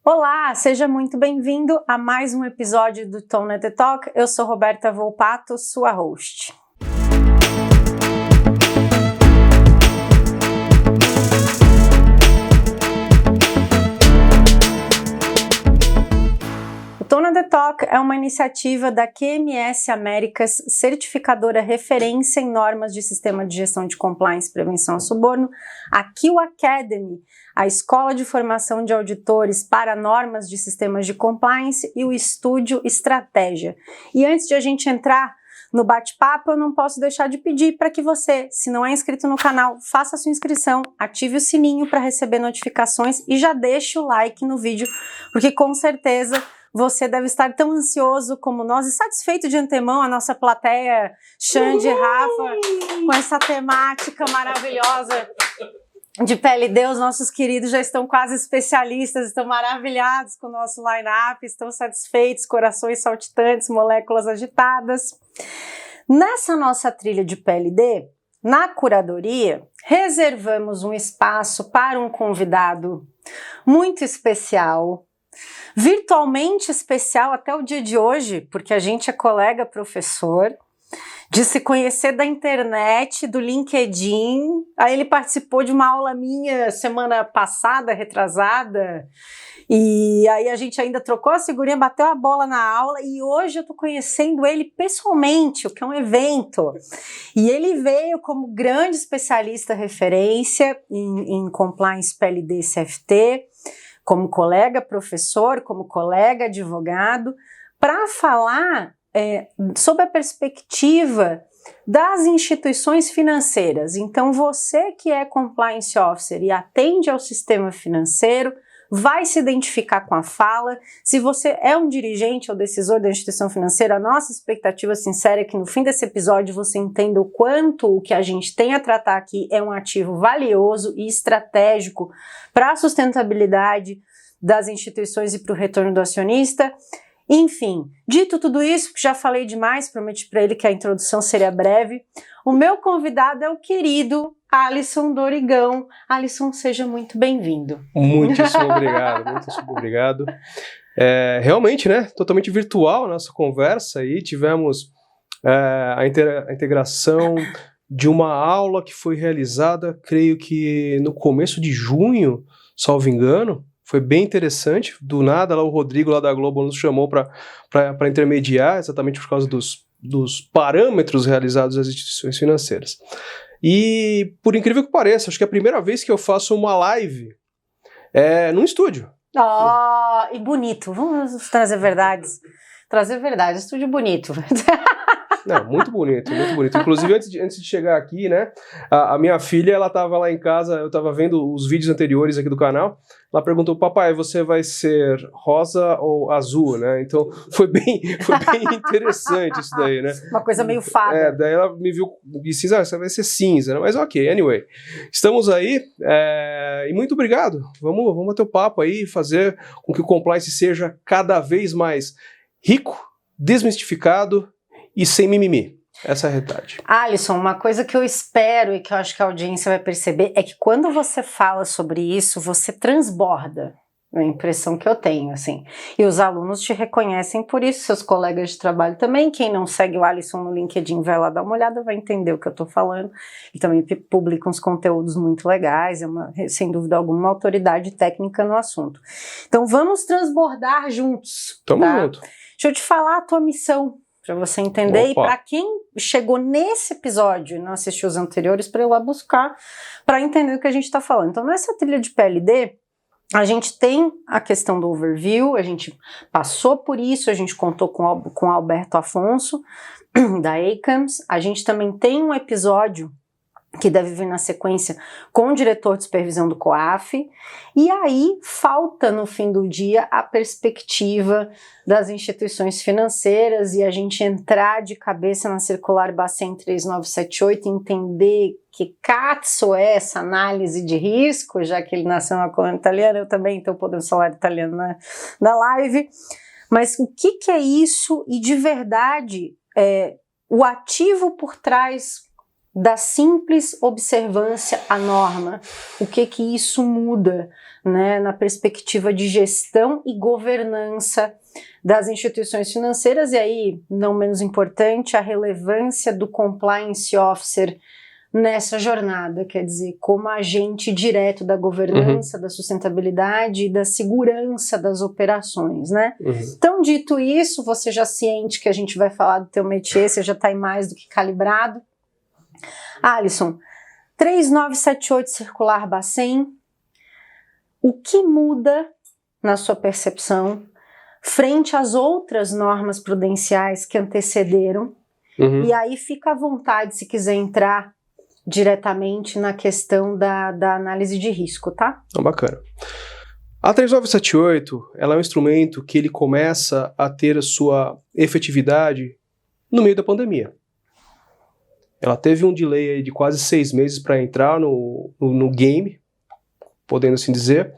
Olá, seja muito bem-vindo a mais um episódio do Tona The Talk. Eu sou Roberta Volpato, sua host. O Tona The Talk é uma iniciativa da QMS Américas, certificadora referência em normas de sistema de gestão de compliance e prevenção a suborno, a Q Academy, a Escola de Formação de Auditores para Normas de Sistemas de Compliance e o Estúdio Estratégia. E antes de a gente entrar no bate-papo, eu não posso deixar de pedir para que você, se não é inscrito no canal, faça a sua inscrição, ative o sininho para receber notificações e já deixe o like no vídeo, porque com certeza você deve estar tão ansioso como nós e satisfeito de antemão, a nossa plateia, Xande e Rafa, com essa temática maravilhosa de PLD. Os nossos queridos já estão quase especialistas, estão maravilhados com o nosso line-up, estão satisfeitos, corações saltitantes, moléculas agitadas. Nessa nossa trilha de PLD, na curadoria, reservamos um espaço para um convidado muito especial, virtualmente especial até o dia de hoje, porque a gente é colega professor, de se conhecer da internet, do LinkedIn. Aí ele participou de uma aula minha semana passada, retrasada, e aí a gente ainda trocou a figurinha, bateu a bola na aula, e hoje eu tô conhecendo ele pessoalmente, o que é um evento. E ele veio como grande especialista referência em compliance PLD e CFT, como colega professor, como colega advogado, para falar sobre a perspectiva das instituições financeiras. Então, você que é compliance officer e atende ao sistema financeiro, vai se identificar com a fala. Se você é um dirigente ou decisor da instituição financeira, a nossa expectativa sincera é que no fim desse episódio você entenda o quanto o que a gente tem a tratar aqui é um ativo valioso e estratégico para a sustentabilidade das instituições e para o retorno do acionista. Enfim, dito tudo isso, que já falei demais, prometi para ele que a introdução seria breve, o meu convidado é o querido Alisson Dorigão. Alisson, seja muito bem-vindo. Muitíssimo obrigado. Realmente, né, totalmente virtual a nossa conversa aí, tivemos a integração de uma aula que foi realizada, creio que no começo de junho, salvo engano. Foi bem interessante, do nada lá o Rodrigo lá da Globo nos chamou para intermediar, exatamente por causa dos parâmetros realizados das instituições financeiras. E por incrível que pareça, acho que é a primeira vez que eu faço uma live num estúdio. E bonito, vamos trazer verdades. Estúdio bonito. Não, muito bonito. Inclusive, antes de chegar aqui, né, a minha filha, ela tava lá em casa, eu tava vendo os vídeos anteriores aqui do canal, ela perguntou, papai, você vai ser rosa ou azul, né? Então, foi bem interessante isso daí, né? Uma coisa meio fada. Daí ela me viu e disse, você vai ser cinza, né? Mas ok, anyway. Estamos aí, e muito obrigado. Vamos bater o papo aí, fazer com que o compliance seja cada vez mais rico, desmistificado e sem mimimi. Essa é a realidade. Alisson, uma coisa que eu espero e que eu acho que a audiência vai perceber é que quando você fala sobre isso, você transborda. É a impressão que eu tenho, assim. E os alunos te reconhecem por isso, seus colegas de trabalho também. Quem não segue o Alisson no LinkedIn vai lá dar uma olhada, vai entender o que eu tô falando. E também publica uns conteúdos muito legais, sem dúvida alguma, uma autoridade técnica no assunto. Então vamos transbordar juntos. Tamo junto. Deixa eu te falar a tua missão, para você entender. Opa. E para quem chegou nesse episódio e não assistiu os anteriores, para ir lá buscar, para entender o que a gente está falando. Então, nessa trilha de PLD, a gente tem a questão do overview, a gente passou por isso, a gente contou com Alberto Afonso, da ACAMS, a gente também tem um episódio que deve vir na sequência com o diretor de supervisão do COAF, e aí falta no fim do dia a perspectiva das instituições financeiras e a gente entrar de cabeça na circular Bacen 3978 e entender que cazzo é essa análise de risco, já que ele nasceu na colônia italiana, eu também estou podendo falar italiano na live, mas o que é isso e de verdade o ativo por trás da simples observância à norma. O que isso muda, né, na perspectiva de gestão e governança das instituições financeiras, e aí, não menos importante, a relevância do compliance officer nessa jornada, quer dizer, como agente direto da governança, da sustentabilidade e da segurança das operações, né? Então, dito isso, você já ciente que a gente vai falar do teu métier, você já está aí mais do que calibrado. Alisson, 3978 circular Bacen, o que muda na sua percepção frente às outras normas prudenciais que antecederam? E aí fica à vontade se quiser entrar diretamente na questão da análise de risco, tá? Bacana. A 3978, ela é um instrumento que ele começa a ter a sua efetividade no meio da pandemia. Ela teve um delay aí de quase 6 meses para entrar no game, podendo assim dizer.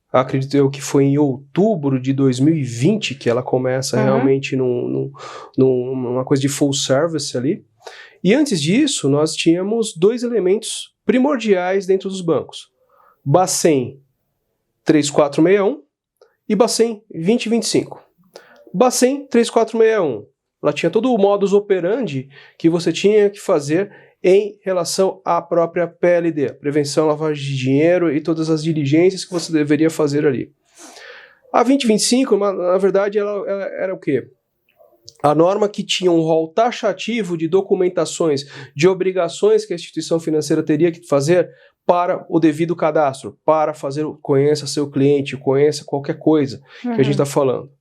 Acredito eu que foi em outubro de 2020 que ela começa realmente numa coisa de full service ali. E antes disso, nós tínhamos 2 elementos primordiais dentro dos bancos. Bacen 3461 e Bacen 2025. Bacen 3461, ela tinha todo o modus operandi que você tinha que fazer em relação à própria PLD, prevenção, lavagem de dinheiro e todas as diligências que você deveria fazer ali. A 2025, na verdade, ela era o quê? A norma que tinha um rol taxativo de documentações, de obrigações que a instituição financeira teria que fazer para o devido cadastro, para fazer, conheça seu cliente, conheça qualquer coisa que a gente está falando.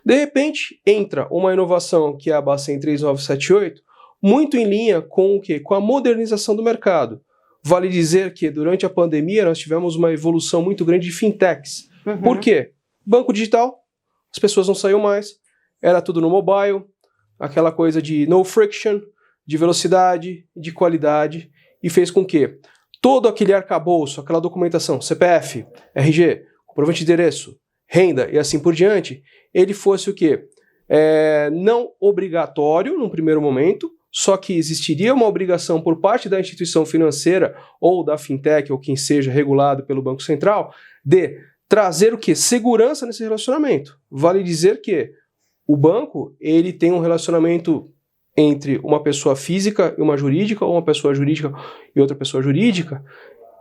De repente, entra uma inovação que é a Bacen 3978, muito em linha com o quê? Com a modernização do mercado. Vale dizer que durante a pandemia nós tivemos uma evolução muito grande de fintechs. Por quê? Banco digital, as pessoas não saíam mais, era tudo no mobile, aquela coisa de no friction, de velocidade, de qualidade, e fez com que todo aquele arcabouço, aquela documentação, CPF, RG, comprovante de endereço, renda e assim por diante, ele fosse o quê? Não obrigatório num primeiro momento, só que existiria uma obrigação por parte da instituição financeira ou da fintech ou quem seja regulado pelo Banco Central de trazer o quê? Segurança nesse relacionamento. Vale dizer que o banco, ele tem um relacionamento entre uma pessoa física e uma jurídica, ou uma pessoa jurídica e outra pessoa jurídica,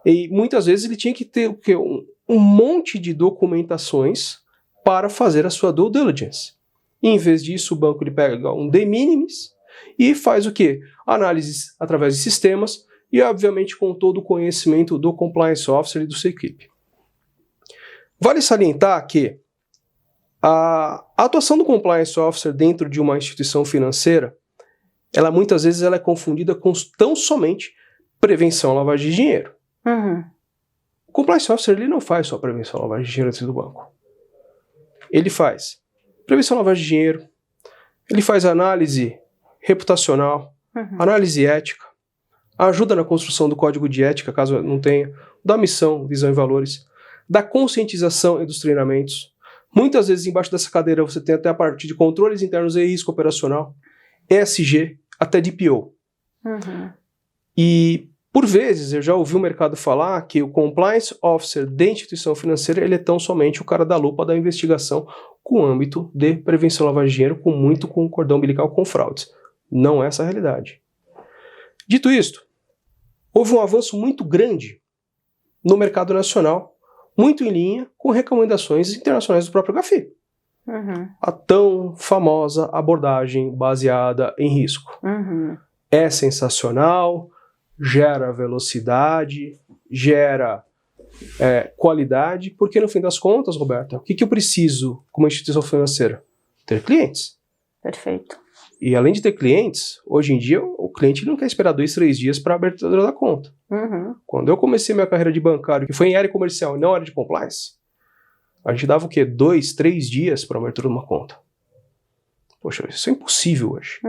e muitas vezes ele tinha que ter o quê? Um monte de documentações para fazer a sua due diligence. E, em vez disso, o banco ele pega um de minimis e faz o quê? Análises através de sistemas e, obviamente, com todo o conhecimento do compliance officer e do sua equipe. Vale salientar que a atuação do compliance officer dentro de uma instituição financeira, ela muitas vezes ela é confundida com tão somente prevenção à lavagem de dinheiro. O compliance officer ele não faz só prevenção à lavagem de dinheiro dentro do banco. Ele faz prevenção à lavagem de dinheiro, ele faz análise reputacional, análise ética, ajuda na construção do código de ética, caso não tenha, da missão, visão e valores, da conscientização e dos treinamentos. Muitas vezes embaixo dessa cadeira você tem até a parte de controles internos e risco operacional, ESG, até DPO. E, por vezes, eu já ouvi o mercado falar que o compliance officer da instituição financeira ele é tão somente o cara da lupa da investigação com o âmbito de prevenção à lavagem de dinheiro, com o cordão umbilical com fraudes. Não é essa a realidade. Dito isto, houve um avanço muito grande no mercado nacional, muito em linha com recomendações internacionais do próprio GAFI. A tão famosa abordagem baseada em risco. É sensacional, gera velocidade, gera qualidade, porque no fim das contas, Roberta, o que eu preciso como instituição financeira? Ter clientes. Perfeito. E além de ter clientes, hoje em dia o cliente não quer esperar 2, 3 dias para a abertura da conta. Quando eu comecei minha carreira de bancário, que foi em área comercial e não área de compliance, a gente dava o quê? 2, 3 dias para a abertura de uma conta. Poxa, isso é impossível hoje.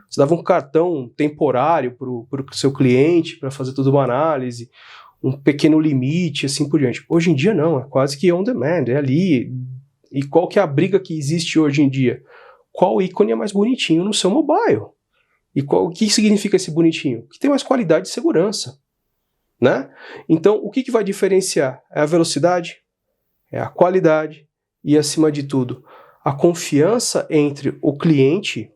Você dava um cartão temporário para o seu cliente para fazer toda uma análise, um pequeno limite, assim por diante. Hoje em dia não, é quase que on demand, é ali. E qual que é a briga que existe hoje em dia? Qual ícone é mais bonitinho no seu mobile? E o que significa esse bonitinho? Que tem mais qualidade e segurança, né? Então, o que vai diferenciar? É a velocidade, é a qualidade e, acima de tudo, a confiança entre o cliente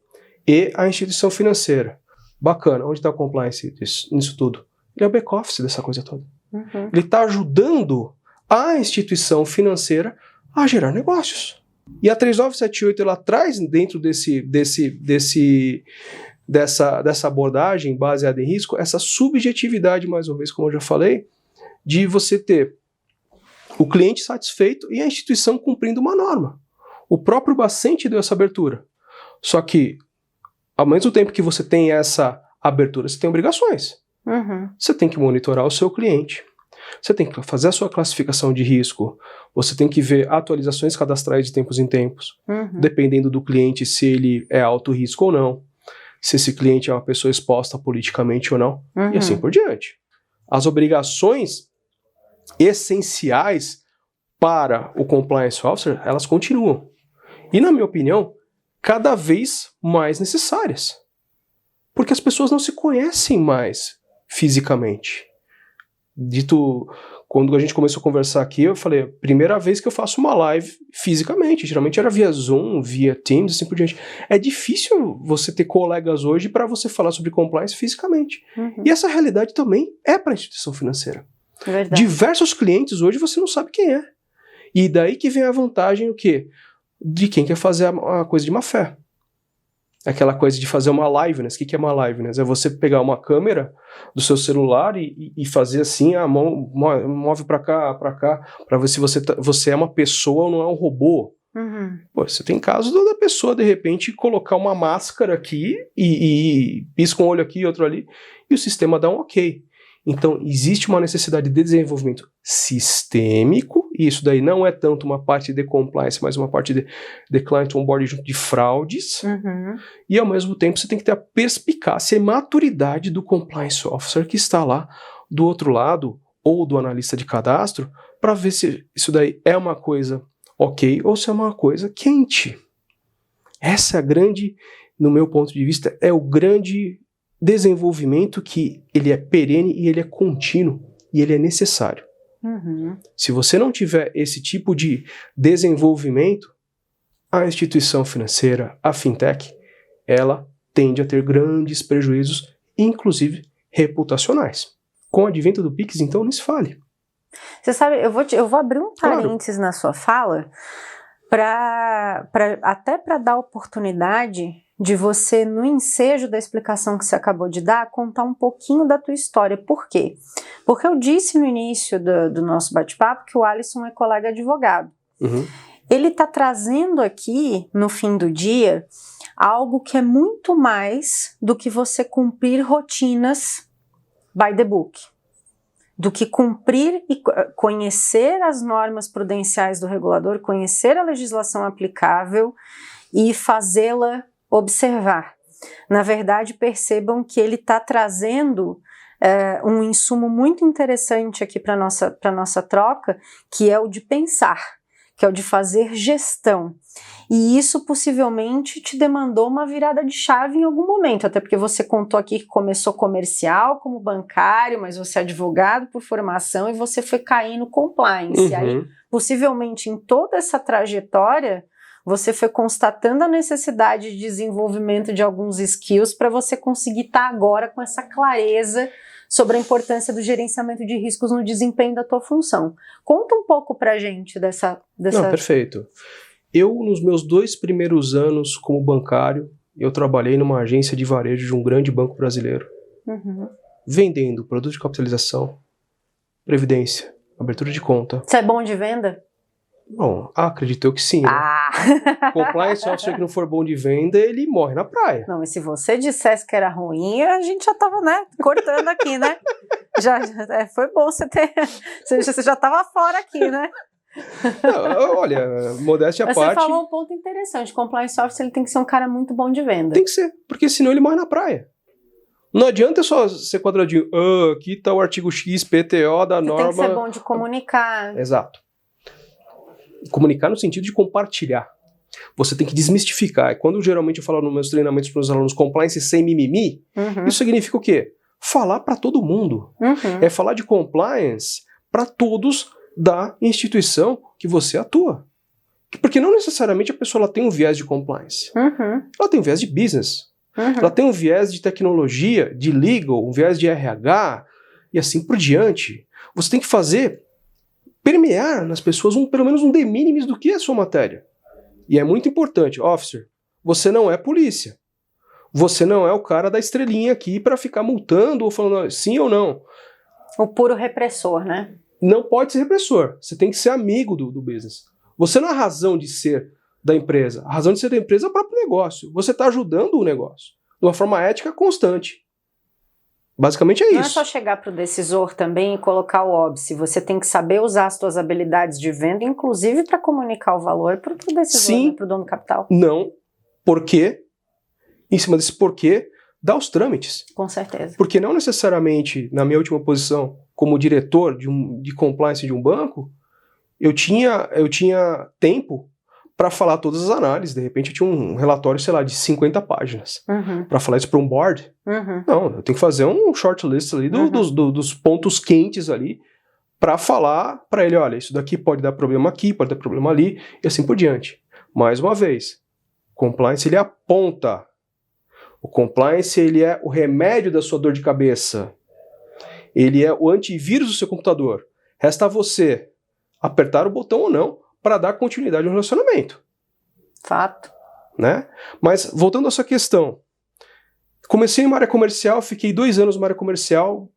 e a instituição financeira. Bacana, onde está o compliance nisso tudo? Ele é o back-office dessa coisa toda. Uhum. Ele está ajudando a instituição financeira a gerar negócios. E a 3978 ela traz dentro dessa abordagem baseada em risco essa subjetividade, mais uma vez, como eu já falei, de você ter o cliente satisfeito e a instituição cumprindo uma norma. O próprio Bacente deu essa abertura. Só que, ao mesmo tempo que você tem essa abertura, você tem obrigações. Uhum. Você tem que monitorar o seu cliente. Você tem que fazer a sua classificação de risco. Você tem que ver atualizações cadastrais de tempos em tempos. Uhum. Dependendo do cliente, se ele é alto risco ou não. Se esse cliente é uma pessoa exposta politicamente ou não. Uhum. E assim por diante. As obrigações essenciais para o Compliance Officer, elas continuam. E, na minha opinião, cada vez mais necessárias. Porque as pessoas não se conhecem mais fisicamente. Quando a gente começou a conversar aqui, eu falei, primeira vez que eu faço uma live fisicamente, geralmente era via Zoom, via Teams, assim por diante. É difícil você ter colegas hoje para você falar sobre compliance fisicamente. Uhum. E essa realidade também é para a instituição financeira. Verdade. Diversos clientes hoje você não sabe quem é. E daí que vem a vantagem o quê? De quem quer fazer a coisa de má fé. Aquela coisa de fazer uma liveness. O que é uma liveness? É você pegar uma câmera do seu celular e fazer assim, a mão move pra cá, pra ver se você é uma pessoa ou não é um robô. Uhum. Pô, você tem casos da pessoa, de repente, colocar uma máscara aqui e pisca um olho aqui e outro ali, e o sistema dá um ok. Então, existe uma necessidade de desenvolvimento sistêmico, e isso daí não é tanto uma parte de compliance, mas uma parte de client onboarding junto de fraudes, Uhum. e ao mesmo tempo você tem que ter a perspicácia e maturidade do compliance officer que está lá do outro lado, ou do analista de cadastro, para ver se isso daí é uma coisa ok, ou se é uma coisa quente. Essa é a grande, no meu ponto de vista, é o grande desenvolvimento que ele é perene e ele é contínuo e ele é necessário. Uhum. Se você não tiver esse tipo de desenvolvimento, a instituição financeira, a fintech, ela tende a ter grandes prejuízos, inclusive reputacionais. Com o advento do Pix, então, nem se fale. Você sabe, eu vou abrir um parênteses na sua fala, até para dar oportunidade de você, no ensejo da explicação que você acabou de dar, contar um pouquinho da tua história. Por quê? Porque eu disse no início do nosso bate-papo que o Alisson é colega advogado. Uhum. Ele está trazendo aqui, no fim do dia, algo que é muito mais do que você cumprir rotinas by the book. Do que cumprir e conhecer as normas prudenciais do regulador, conhecer a legislação aplicável e fazê-la observar. Na verdade, percebam que ele está trazendo um insumo muito interessante aqui para a nossa troca, que é o de pensar, que é o de fazer gestão. E isso possivelmente te demandou uma virada de chave em algum momento, até porque você contou aqui que começou comercial como bancário, mas você é advogado por formação e você foi cair no compliance. Uhum. E aí, possivelmente, em toda essa trajetória, você foi constatando a necessidade de desenvolvimento de alguns skills para você conseguir estar agora com essa clareza sobre a importância do gerenciamento de riscos no desempenho da tua função. Conta um pouco pra gente dessa... Não, perfeito. Eu, nos meus 2 primeiros anos como bancário, eu trabalhei numa agência de varejo de um grande banco brasileiro, vendendo produtos de capitalização, previdência, abertura de conta. Você é bom de venda? Bom, acredito eu que sim. Né? Compliance officer que não for bom de venda, ele morre na praia. Não, mas se você dissesse que era ruim, a gente já tava, né, cortando aqui, né? Foi bom você ter... Você já tava fora aqui, né? Não, olha, modéstia à parte... Você falou um ponto interessante. Compliance officer ele tem que ser um cara muito bom de venda. Tem que ser, porque senão ele morre na praia. Não adianta só ser quadradinho. Aqui está o artigo X, PTO da norma... Tem que ser bom de comunicar. Exato. Comunicar no sentido de compartilhar. Você tem que desmistificar. E quando geralmente eu falo nos meus treinamentos para os alunos compliance sem mimimi, isso significa o quê? Falar para todo mundo. É falar de compliance para todos da instituição que você atua. Porque não necessariamente a pessoa ela tem um viés de compliance. Ela tem um viés de business. Ela tem um viés de tecnologia, de legal, um viés de RH e assim por diante. Você tem que permear nas pessoas pelo menos um de minimis do que é a sua matéria. E é muito importante, officer, você não é polícia. Você não é o cara da estrelinha aqui para ficar multando ou falando sim ou não. O puro repressor, né? Não pode ser repressor. Você tem que ser amigo do business. Você não é a razão de ser da empresa. A razão de ser da empresa é o próprio negócio. Você está ajudando o negócio de uma forma ética constante. Basicamente é isso. Não é só chegar para o decisor também e colocar o óbice. Você tem que saber usar as suas habilidades de venda, inclusive para comunicar o valor para o decisor, sim, né, para o dono do capital. Não. Porquê? Em cima desse porquê, dá os trâmites. Com certeza. Porque não necessariamente, na minha última posição, como diretor de compliance de um banco, eu tinha tempo para falar todas as análises. De repente eu tinha um relatório, sei lá, de 50 páginas. Para falar isso para um board. Não, eu tenho que fazer um shortlist ali dos pontos quentes ali para falar para ele, olha, isso daqui pode dar problema aqui, pode dar problema ali, e assim por diante. Mais uma vez, compliance ele aponta. O compliance ele é o remédio da sua dor de cabeça. Ele é o antivírus do seu computador. Resta a você apertar o botão ou não para dar continuidade ao relacionamento. Fato. Né? Mas, voltando à sua questão, comecei em uma área comercial, fiquei 2 anos numa área comercial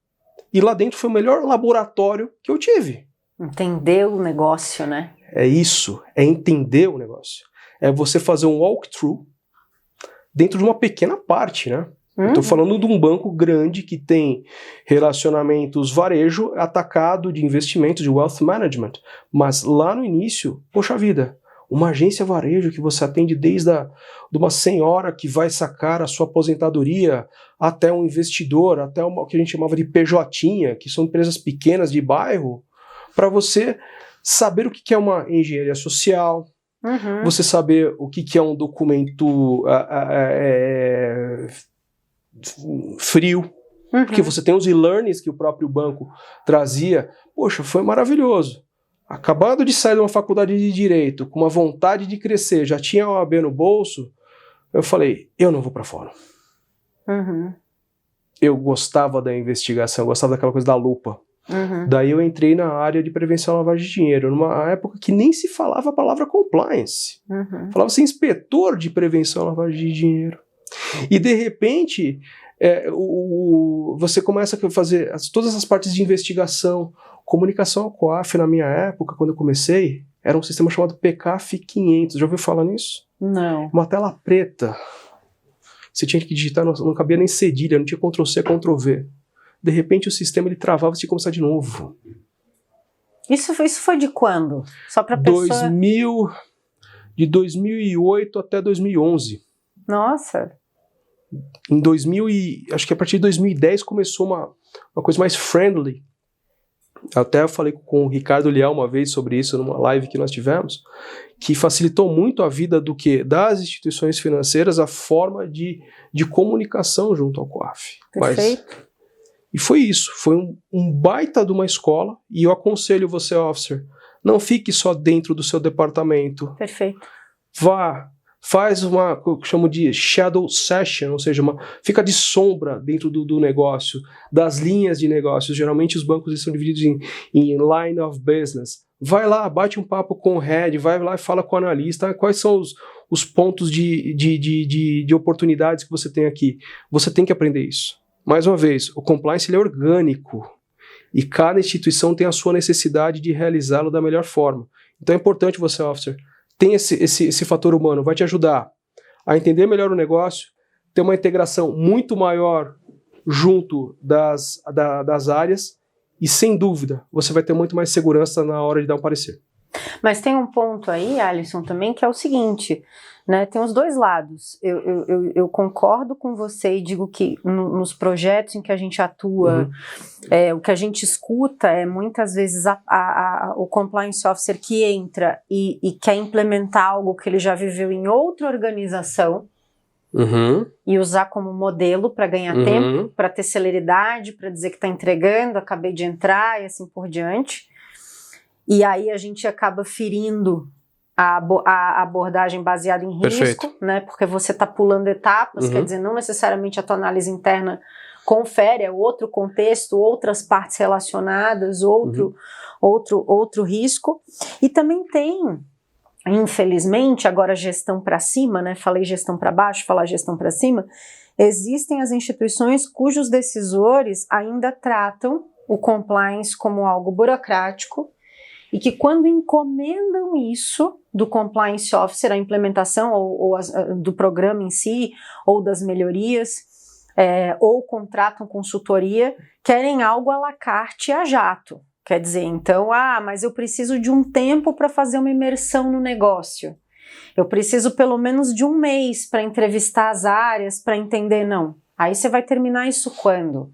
e lá dentro foi o melhor laboratório que eu tive. Entender o negócio, né? É isso, é entender o negócio. É você fazer um walkthrough dentro de uma pequena parte, né? Estou falando de um banco grande que tem relacionamentos varejo, atacado de investimentos, de wealth management. Mas lá no início, poxa vida, uma agência varejo que você atende desde de uma senhora que vai sacar a sua aposentadoria até um investidor, até o que a gente chamava de PJ, que são empresas pequenas de bairro, para você saber o que é uma engenharia social, você saber o que é um documento frio, porque você tem os e-learnings que o próprio banco trazia. Poxa, foi maravilhoso. Acabado de sair de uma faculdade de Direito, com uma vontade de crescer, já tinha a OAB no bolso, eu falei, eu não vou para fora. Eu gostava da investigação, eu gostava daquela coisa da lupa. Daí eu entrei na área de prevenção à lavagem de dinheiro, numa época que nem se falava a palavra compliance. Falava-se inspetor de prevenção à lavagem de dinheiro. E de repente, você começa a fazer todas as partes de investigação, comunicação ao COAF na minha época, quando eu comecei, era um sistema chamado PCAF500. Já ouviu falar nisso? Não. Uma tela preta. Você tinha que digitar, não cabia nem cedilha, não tinha Ctrl+C, Ctrl+V. De repente o sistema ele travava e tinha que começar de novo. Isso foi de quando? Só para pessoa... De 2008 até 2011. Nossa. Em acho que a partir de 2010 começou uma coisa mais friendly. Até eu falei com o Ricardo Leal uma vez sobre isso numa live que nós tivemos, que facilitou muito a vida das instituições financeiras, a forma de comunicação junto ao COAF. Perfeito. E foi isso, foi um baita de uma escola, e eu aconselho você, officer, não fique só dentro do seu departamento. Perfeito. Vá, faz o que eu chamo de shadow session, ou seja, fica de sombra dentro do negócio, das linhas de negócios. Geralmente os bancos são divididos em line of business. Vai lá, bate um papo com o head, vai lá e fala com o analista, quais são os pontos de oportunidades que você tem aqui. Você tem que aprender isso. Mais uma vez, o compliance ele é orgânico e cada instituição tem a sua necessidade de realizá-lo da melhor forma. Então é importante você, officer, tem esse fator humano, vai te ajudar a entender melhor o negócio, ter uma integração muito maior junto das áreas e, sem dúvida, você vai ter muito mais segurança na hora de dar um parecer. Mas tem um ponto aí, Alisson, também, que é o seguinte, né? Tem os dois lados. Eu concordo com você e digo que nos projetos em que a gente atua, o que a gente escuta é muitas vezes o compliance officer que entra e quer implementar algo que ele já viveu em outra organização, e usar como modelo para ganhar tempo, para ter celeridade, para dizer que está entregando, acabei de entrar e assim por diante. E aí a gente acaba ferindo a abordagem baseada em risco, né? Porque você está pulando etapas, quer dizer, não necessariamente a tua análise interna confere, é outro contexto, outras partes relacionadas, outro risco. E também tem, infelizmente, agora gestão para cima, né? Falei gestão para baixo, falar gestão para cima. Existem as instituições cujos decisores ainda tratam o compliance como algo burocrático e que quando encomendam isso do compliance officer, a implementação do programa em si, ou das melhorias, ou contratam consultoria, querem algo à la carte a jato. Quer dizer, então, mas eu preciso de um tempo para fazer uma imersão no negócio. Eu preciso pelo menos de um mês para entrevistar as áreas, para entender, não. Aí você vai terminar isso quando?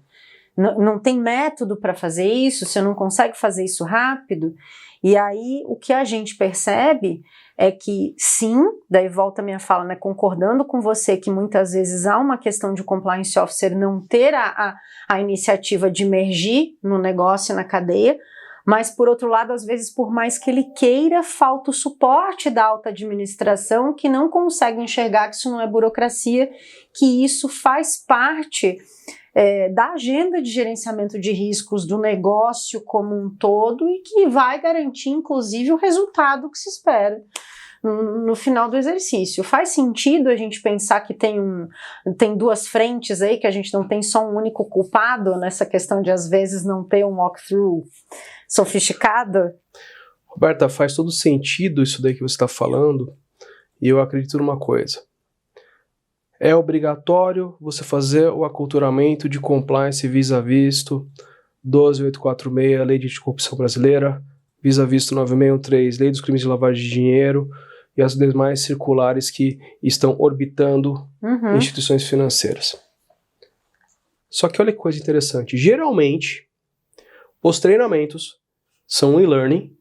Não tem método para fazer isso, você não consegue fazer isso rápido. E aí o que a gente percebe é que sim, daí volta a minha fala, né, concordando com você que muitas vezes há uma questão de compliance officer não ter a iniciativa de emergir no negócio, na cadeia, mas por outro lado, às vezes por mais que ele queira, falta o suporte da alta administração que não consegue enxergar que isso não é burocracia, que isso faz parte da agenda de gerenciamento de riscos do negócio como um todo e que vai garantir, inclusive, o resultado que se espera no final do exercício. Faz sentido a gente pensar que tem duas frentes aí, que a gente não tem só um único culpado nessa questão de, às vezes, não ter um walkthrough sofisticado? Roberta, faz todo sentido isso daí que você está falando, e eu acredito numa coisa. É obrigatório você fazer o aculturamento de compliance vis-a-visto 12846, Lei de Anticorrupção Brasileira, vis-a-visto 9613, Lei dos Crimes de Lavagem de Dinheiro e as demais circulares que estão orbitando instituições financeiras. Só que olha que coisa interessante. Geralmente, os treinamentos são um e-learning,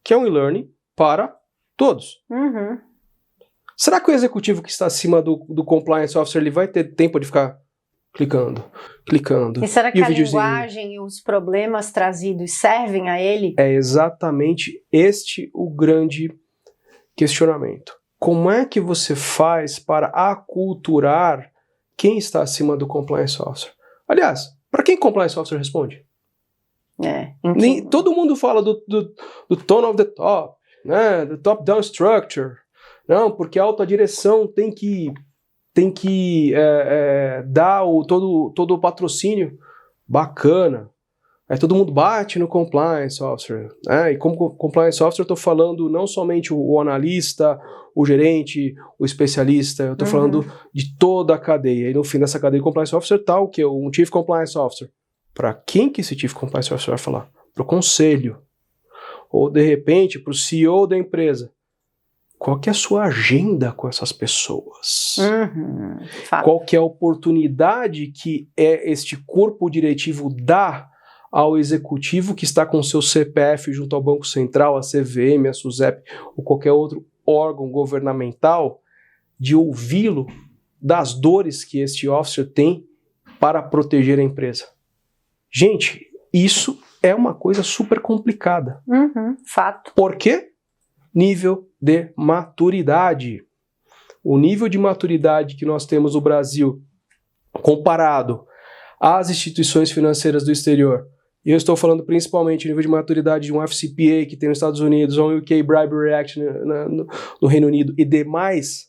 que é um e-learning para todos. Será que o executivo que está acima do compliance officer ele vai ter tempo de ficar clicando? E será que a linguagem e os problemas trazidos servem a ele? É exatamente este o grande questionamento. Como é que você faz para aculturar quem está acima do compliance officer? Aliás, para quem compliance officer responde? Todo mundo fala do tone of the top, né? Do top-down structure. Não, porque a alta direção tem que dar todo o patrocínio. Bacana. Aí todo mundo bate no compliance officer. Né? E como compliance officer eu estou falando não somente o analista, o gerente, o especialista, eu estou falando de toda a cadeia. E no fim dessa cadeia de compliance officer está o quê? Um Chief Compliance Officer. Para quem que esse Chief Compliance Officer vai falar? Para o conselho. Ou de repente para o CEO da empresa. Qual que é a sua agenda com essas pessoas? Qual que é a oportunidade que este corpo diretivo dá ao executivo que está com seu CPF junto ao Banco Central, a CVM, a SUSEP ou qualquer outro órgão governamental, de ouvi-lo das dores que este officer tem para proteger a empresa? Gente, isso é uma coisa super complicada. Fato. Por quê? Nível de maturidade. O nível de maturidade que nós temos no Brasil comparado às instituições financeiras do exterior, e eu estou falando principalmente o nível de maturidade de um FCPA que tem nos Estados Unidos, ou um UK Bribery Act no Reino Unido e demais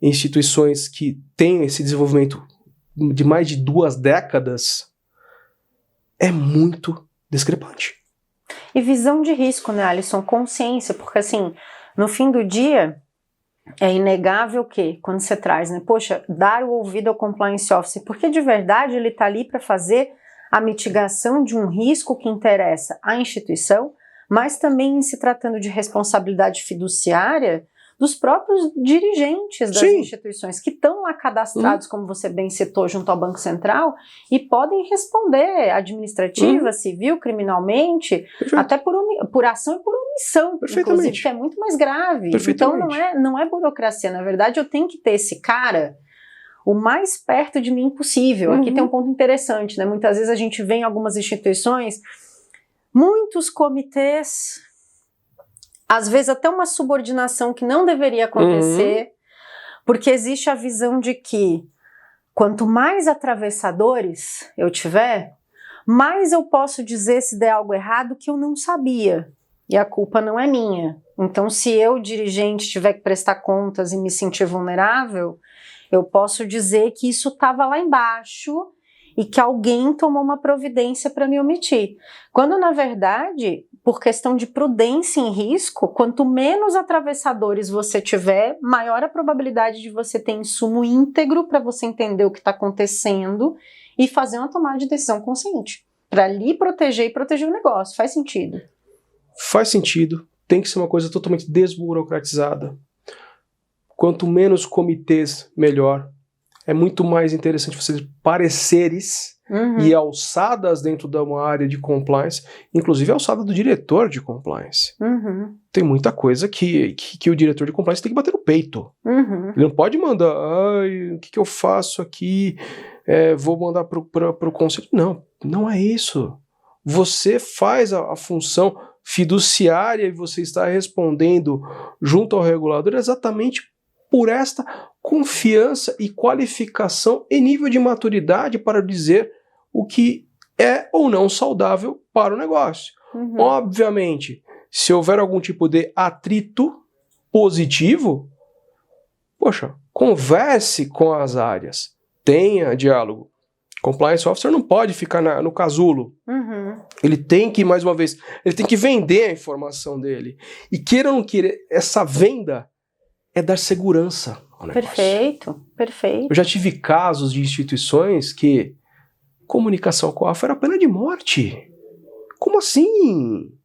instituições que têm esse desenvolvimento de mais de 2 décadas, é muito discrepante. E visão de risco, né, Alisson? Consciência, porque assim, no fim do dia, é inegável que, quando você traz, né, poxa, dar o ouvido ao compliance officer, porque de verdade ele está ali para fazer a mitigação de um risco que interessa à instituição, mas também em se tratando de responsabilidade fiduciária dos próprios dirigentes das instituições que estão lá cadastrados, como você bem citou, junto ao Banco Central, e podem responder administrativa, civil, criminalmente, até por ação e por omissão, inclusive, que é muito mais grave. Então não é burocracia, na verdade eu tenho que ter esse cara o mais perto de mim possível. Aqui tem um ponto interessante, né? Muitas vezes a gente vê em algumas instituições, muitos comitês, às vezes até uma subordinação que não deveria acontecer, porque existe a visão de que quanto mais atravessadores eu tiver, mais eu posso dizer se der algo errado que eu não sabia, e a culpa não é minha. Então, se eu, dirigente, tiver que prestar contas e me sentir vulnerável, eu posso dizer que isso estava lá embaixo e que alguém tomou uma providência para me omitir. Quando, na verdade, por questão de prudência em risco, quanto menos atravessadores você tiver, maior a probabilidade de você ter insumo íntegro para você entender o que está acontecendo e fazer uma tomada de decisão consciente, para lhe proteger e proteger o negócio. Faz sentido? Faz sentido. Tem que ser uma coisa totalmente desburocratizada. Quanto menos comitês, melhor. É muito mais interessante você ter pareceres e alçadas dentro de uma área de compliance, inclusive a alçada do diretor de compliance. Tem muita coisa que o diretor de compliance tem que bater no peito. Ele não pode mandar, o que eu faço aqui? Vou mandar para o conselho. Não, não é isso. Você faz a função fiduciária e você está respondendo junto ao regulador exatamente por esta confiança e qualificação e nível de maturidade para dizer o que é ou não saudável para o negócio. Obviamente, se houver algum tipo de atrito positivo, poxa, converse com as áreas, tenha diálogo. Compliance Officer não pode ficar no casulo. Ele tem que, mais uma vez, ele tem que vender a informação dele. E queira ou não queira, essa venda é dar segurança ao negócio. Perfeito, perfeito. Eu já tive casos de instituições que comunicação com a COAF era pena de morte. Como assim?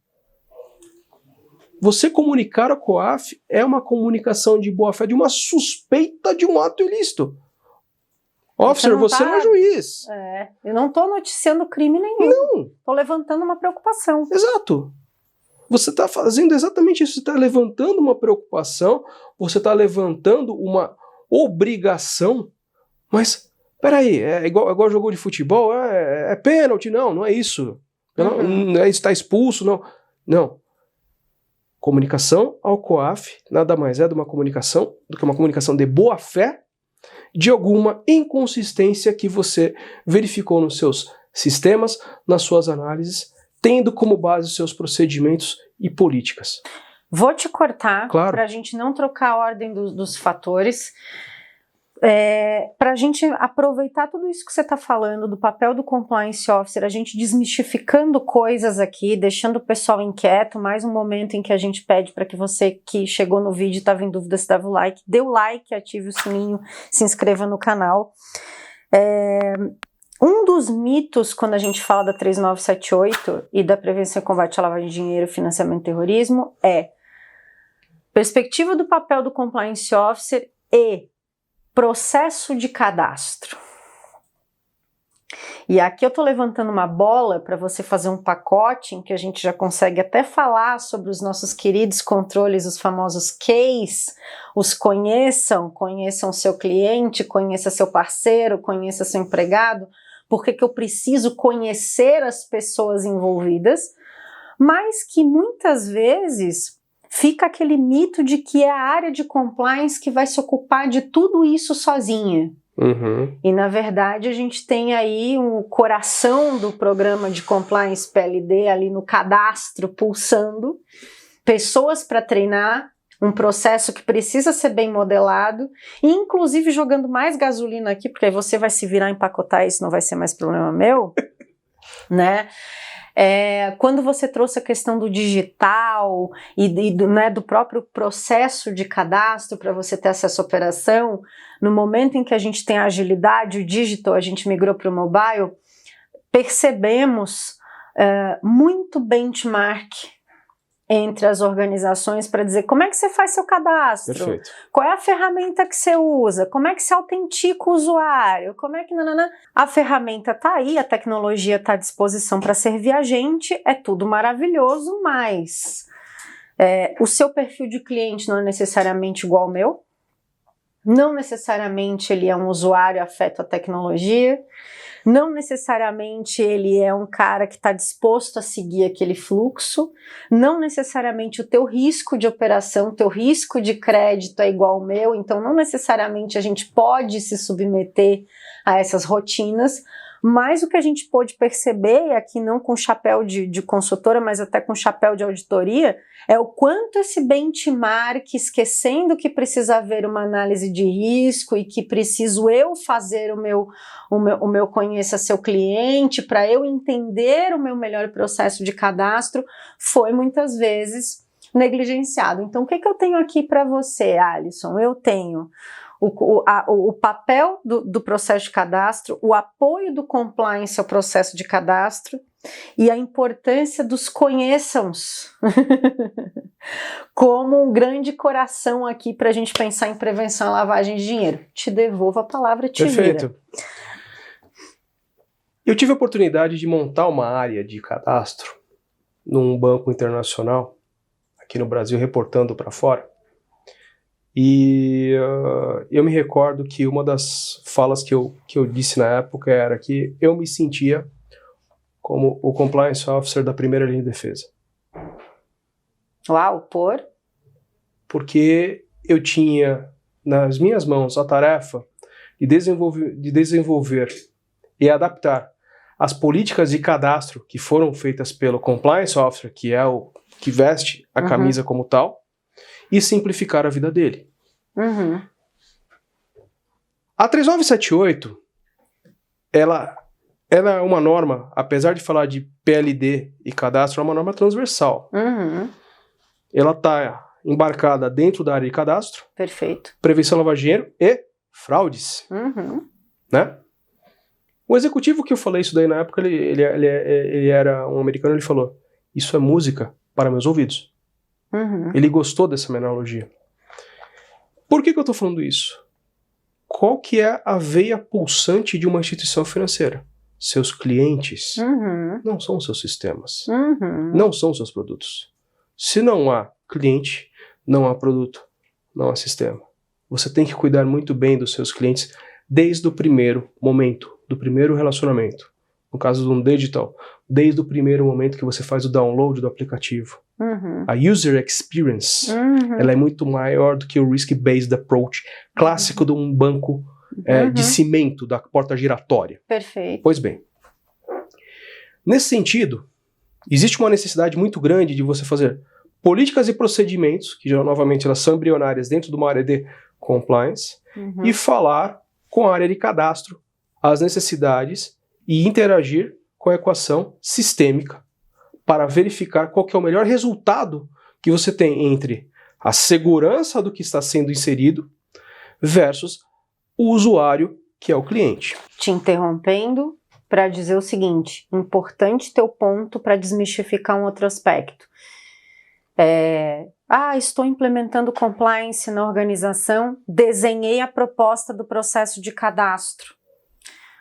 Você comunicar a COAF é uma comunicação de boa-fé de uma suspeita de um ato ilícito. Officer, você não é juiz. Eu não estou noticiando crime nenhum. Não. Estou levantando uma preocupação. Exato. Você está fazendo exatamente isso. Você está levantando uma preocupação, você está levantando uma obrigação, mas, peraí, é igual jogo de futebol, é pênalti, não é isso. Não está expulso, não. Não. Comunicação ao COAF nada mais é do que uma comunicação de boa-fé de alguma inconsistência que você verificou nos seus sistemas, nas suas análises, tendo como base os seus procedimentos e políticas. Vou te cortar, claro, para a gente não trocar a ordem dos fatores, para a gente aproveitar tudo isso que você está falando do papel do Compliance Officer, a gente desmistificando coisas aqui, deixando o pessoal inquieto, mais um momento em que a gente pede para que você que chegou no vídeo e estava em dúvida se dava o like, dê o like, ative o sininho, se inscreva no canal. Um dos mitos quando a gente fala da 3978 e da prevenção e combate à lavagem de dinheiro e financiamento do terrorismo é perspectiva do papel do Compliance Officer e processo de cadastro. E aqui eu estou levantando uma bola para você fazer um pacote em que a gente já consegue até falar sobre os nossos queridos controles, os famosos Ks, os conheçam seu cliente, conheça seu parceiro, conheça seu empregado, porque que eu preciso conhecer as pessoas envolvidas, mas que muitas vezes fica aquele mito de que é a área de compliance que vai se ocupar de tudo isso sozinha. E na verdade a gente tem aí um coração do programa de compliance PLD ali no cadastro pulsando, pessoas para treinar, um processo que precisa ser bem modelado, e inclusive jogando mais gasolina aqui, porque aí você vai se virar a empacotar isso, não vai ser mais problema meu, né? Quando você trouxe a questão do digital né, do próprio processo de cadastro para você ter acesso à operação, no momento em que a gente tem a agilidade, o digital, a gente migrou para o mobile, percebemos muito benchmark entre as organizações para dizer como é que você faz seu cadastro, Perfeito. qual é a ferramenta que você usa, como é que você autentica o usuário, como é que... A ferramenta está aí, a tecnologia está à disposição para servir a gente, é tudo maravilhoso, mas o seu perfil de cliente não é necessariamente igual ao meu, não necessariamente ele é um usuário afeto à tecnologia, não necessariamente ele é um cara que está disposto a seguir aquele fluxo, não necessariamente o teu risco de operação, o teu risco de crédito é igual ao meu, então não necessariamente a gente pode se submeter a essas rotinas, mas o que a gente pôde perceber, e aqui não com chapéu de consultora, mas até com chapéu de auditoria, é o quanto esse benchmark, esquecendo que precisa haver uma análise de risco e que preciso eu fazer o meu conheça seu cliente para eu entender o meu melhor processo de cadastro, foi muitas vezes negligenciado. Então, o que eu tenho aqui para você, Alisson? Eu tenho o papel do processo de cadastro, o apoio do compliance ao processo de cadastro e a importância dos conheçam-os como um grande coração aqui para a gente pensar em prevenção à lavagem de dinheiro. Te devolvo a palavra, te Perfeito. vira. Eu tive a oportunidade de montar uma área de cadastro num banco internacional, aqui no Brasil, reportando para fora. E eu me recordo que uma das falas que eu disse na época era que eu me sentia como o compliance officer da primeira linha de defesa. Uau, Porque eu tinha nas minhas mãos a tarefa de desenvolver e adaptar as políticas de cadastro que foram feitas pelo compliance officer, que é o que veste a camisa como tal, e simplificar a vida dele. A 3978, ela é uma norma, apesar de falar de PLD e cadastro, é uma norma transversal. Ela está embarcada dentro da área de cadastro, perfeito, prevenção lavagem de dinheiro e fraudes. Né? O executivo que eu falei isso daí na época, ele era um americano, ele falou, isso é música para meus ouvidos. Ele gostou dessa minha analogia. Por que eu estou falando isso? Qual que é a veia pulsante de uma instituição financeira? Seus clientes não são seus sistemas, não são seus produtos. Se não há cliente, não há produto, não há sistema. Você tem que cuidar muito bem dos seus clientes desde o primeiro momento, do primeiro relacionamento. No caso de um digital, desde o primeiro momento que você faz o download do aplicativo. A user experience, ela é muito maior do que o risk-based approach clássico de um banco de cimento, da porta giratória. Perfeito. Pois bem, nesse sentido, existe uma necessidade muito grande de você fazer políticas e procedimentos, que já novamente elas são embrionárias dentro de uma área de compliance, e falar com a área de cadastro as necessidades e interagir com a equação sistêmica para verificar qual que é o melhor resultado que você tem entre a segurança do que está sendo inserido versus o usuário, que é o cliente. Te interrompendo para dizer o seguinte, importante teu ponto para desmistificar um outro aspecto. Estou implementando compliance na organização, desenhei a proposta do processo de cadastro,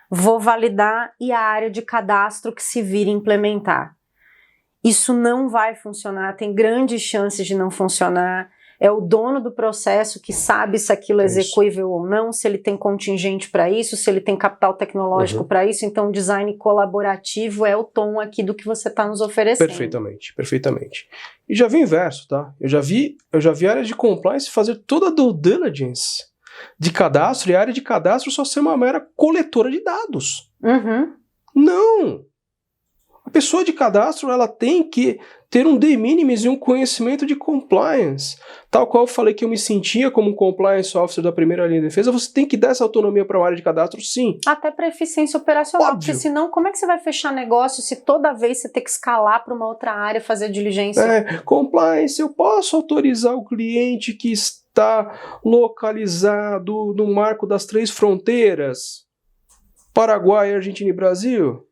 vou validar e a área de cadastro que se vira implementar. Isso não vai funcionar, tem grandes chances de não funcionar. É o dono do processo que sabe se aquilo é execuível ou não, se ele tem contingente para isso, se ele tem capital tecnológico para isso. Então, design colaborativo é o tom aqui do que você está nos oferecendo. Perfeitamente, perfeitamente. E já vi o inverso, tá? Eu já vi a área de compliance fazer toda a due diligence de cadastro e a área de cadastro só ser uma mera coletora de dados. Não! A pessoa de cadastro, ela tem que ter um de minimis e um conhecimento de compliance. Tal qual eu falei que eu me sentia como um compliance officer da primeira linha de defesa, você tem que dar essa autonomia para uma área de cadastro, sim. Até para eficiência operacional, Óbvio. Porque senão, como é que você vai fechar negócio se toda vez você tem que escalar para uma outra área, fazer diligência? Compliance, eu posso autorizar o cliente que está localizado no marco das 3 fronteiras, Paraguai, Argentina e Brasil?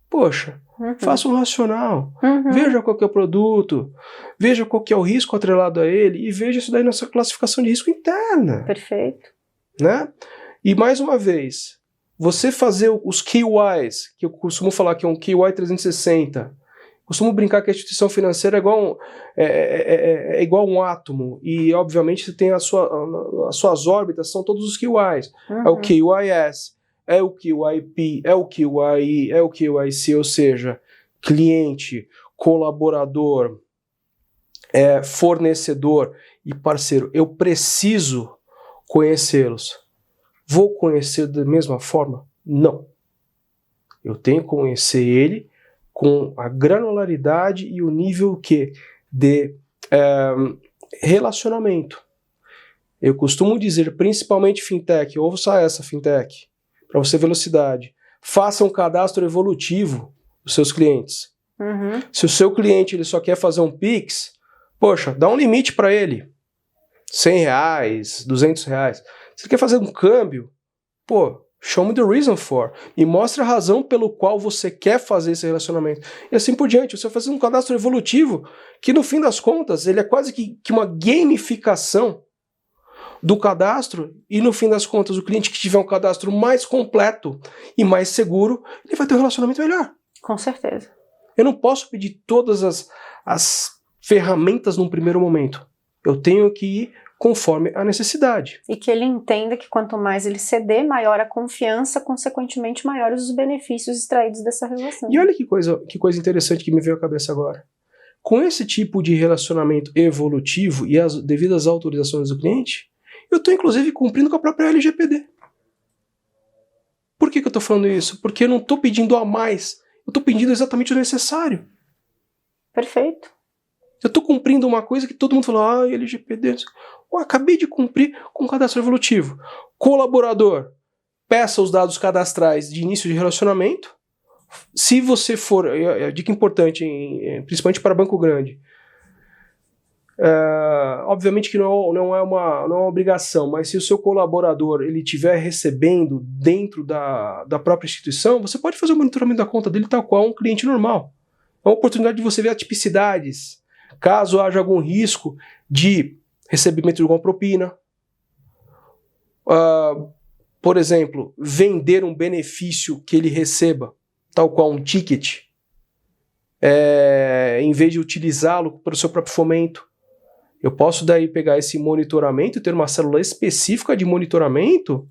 Poxa, Faça um racional. Veja qual que é o produto, veja qual que é o risco atrelado a ele e veja isso daí na sua classificação de risco interna. Perfeito. Né? E mais uma vez, você fazer os KYs, que eu costumo falar que é um KY 360, costumo brincar que a instituição financeira é igual um átomo, e obviamente você tem as suas órbitas, são todos os KYs. É o KYS, é o QIP, é o QIE, é o QIC, ou seja, cliente, colaborador, fornecedor e parceiro. Eu preciso conhecê-los. Vou conhecer da mesma forma? Não. Eu tenho que conhecer ele com a granularidade e o nível de relacionamento. Eu costumo dizer, principalmente fintech, ouça essa fintech, para você velocidade, faça um cadastro evolutivo dos seus clientes. Se o seu cliente ele só quer fazer um Pix, poxa, dá um limite para ele. R$100, R$200. Se ele quer fazer um câmbio, pô, show me the reason for. E mostre a razão pelo qual você quer fazer esse relacionamento. E assim por diante. Você vai fazer um cadastro evolutivo que, no fim das contas, ele é quase que uma gamificação do cadastro, e no fim das contas o cliente que tiver um cadastro mais completo e mais seguro, ele vai ter um relacionamento melhor. Com certeza. Eu não posso pedir todas as ferramentas num primeiro momento. Eu tenho que ir conforme a necessidade. E que ele entenda que quanto mais ele ceder, maior a confiança, consequentemente maiores os benefícios extraídos dessa relação. E olha que coisa interessante que me veio à cabeça agora. Com esse tipo de relacionamento evolutivo e as devidas autorizações do cliente, eu estou, inclusive, cumprindo com a própria LGPD. Por que eu estou falando isso? Porque eu não estou pedindo a mais. Eu estou pedindo exatamente o necessário. Perfeito. Eu estou cumprindo uma coisa que todo mundo fala, LGPD. Eu acabei de cumprir com o cadastro evolutivo. Colaborador, peça os dados cadastrais de início de relacionamento. Se você for, dica importante, principalmente para banco grande, obviamente que não é uma obrigação, mas se o seu colaborador ele estiver recebendo dentro da própria instituição, você pode fazer o monitoramento da conta dele tal qual um cliente normal. É uma oportunidade de você ver atipicidades, caso haja algum risco de recebimento de alguma propina. Por exemplo, vender um benefício que ele receba, tal qual um ticket, em vez de utilizá-lo para o seu próprio fomento. Eu posso daí pegar esse monitoramento e ter uma célula específica de monitoramento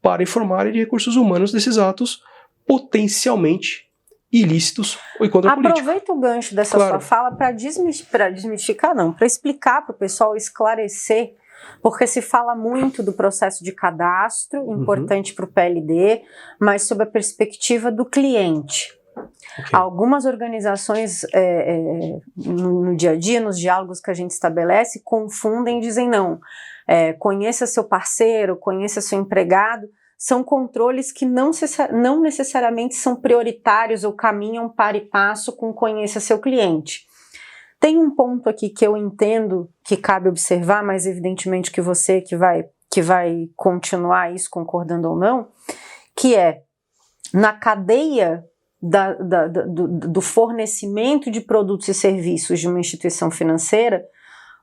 para informar de recursos humanos desses atos potencialmente ilícitos ou contra a política. Aproveita o gancho dessa sua fala para desmistificar, para explicar para o pessoal, esclarecer, porque se fala muito do processo de cadastro, importante para o PLD, mas sob a perspectiva do cliente. Okay. Algumas organizações no dia a dia, nos diálogos que a gente estabelece, confundem e dizem não, conheça seu parceiro, conheça seu empregado, são controles que não necessariamente são prioritários ou caminham par e passo com conheça seu cliente. Tem um ponto aqui que eu entendo que cabe observar, mas evidentemente que você que vai continuar isso concordando ou não, que é na cadeia do fornecimento de produtos e serviços de uma instituição financeira,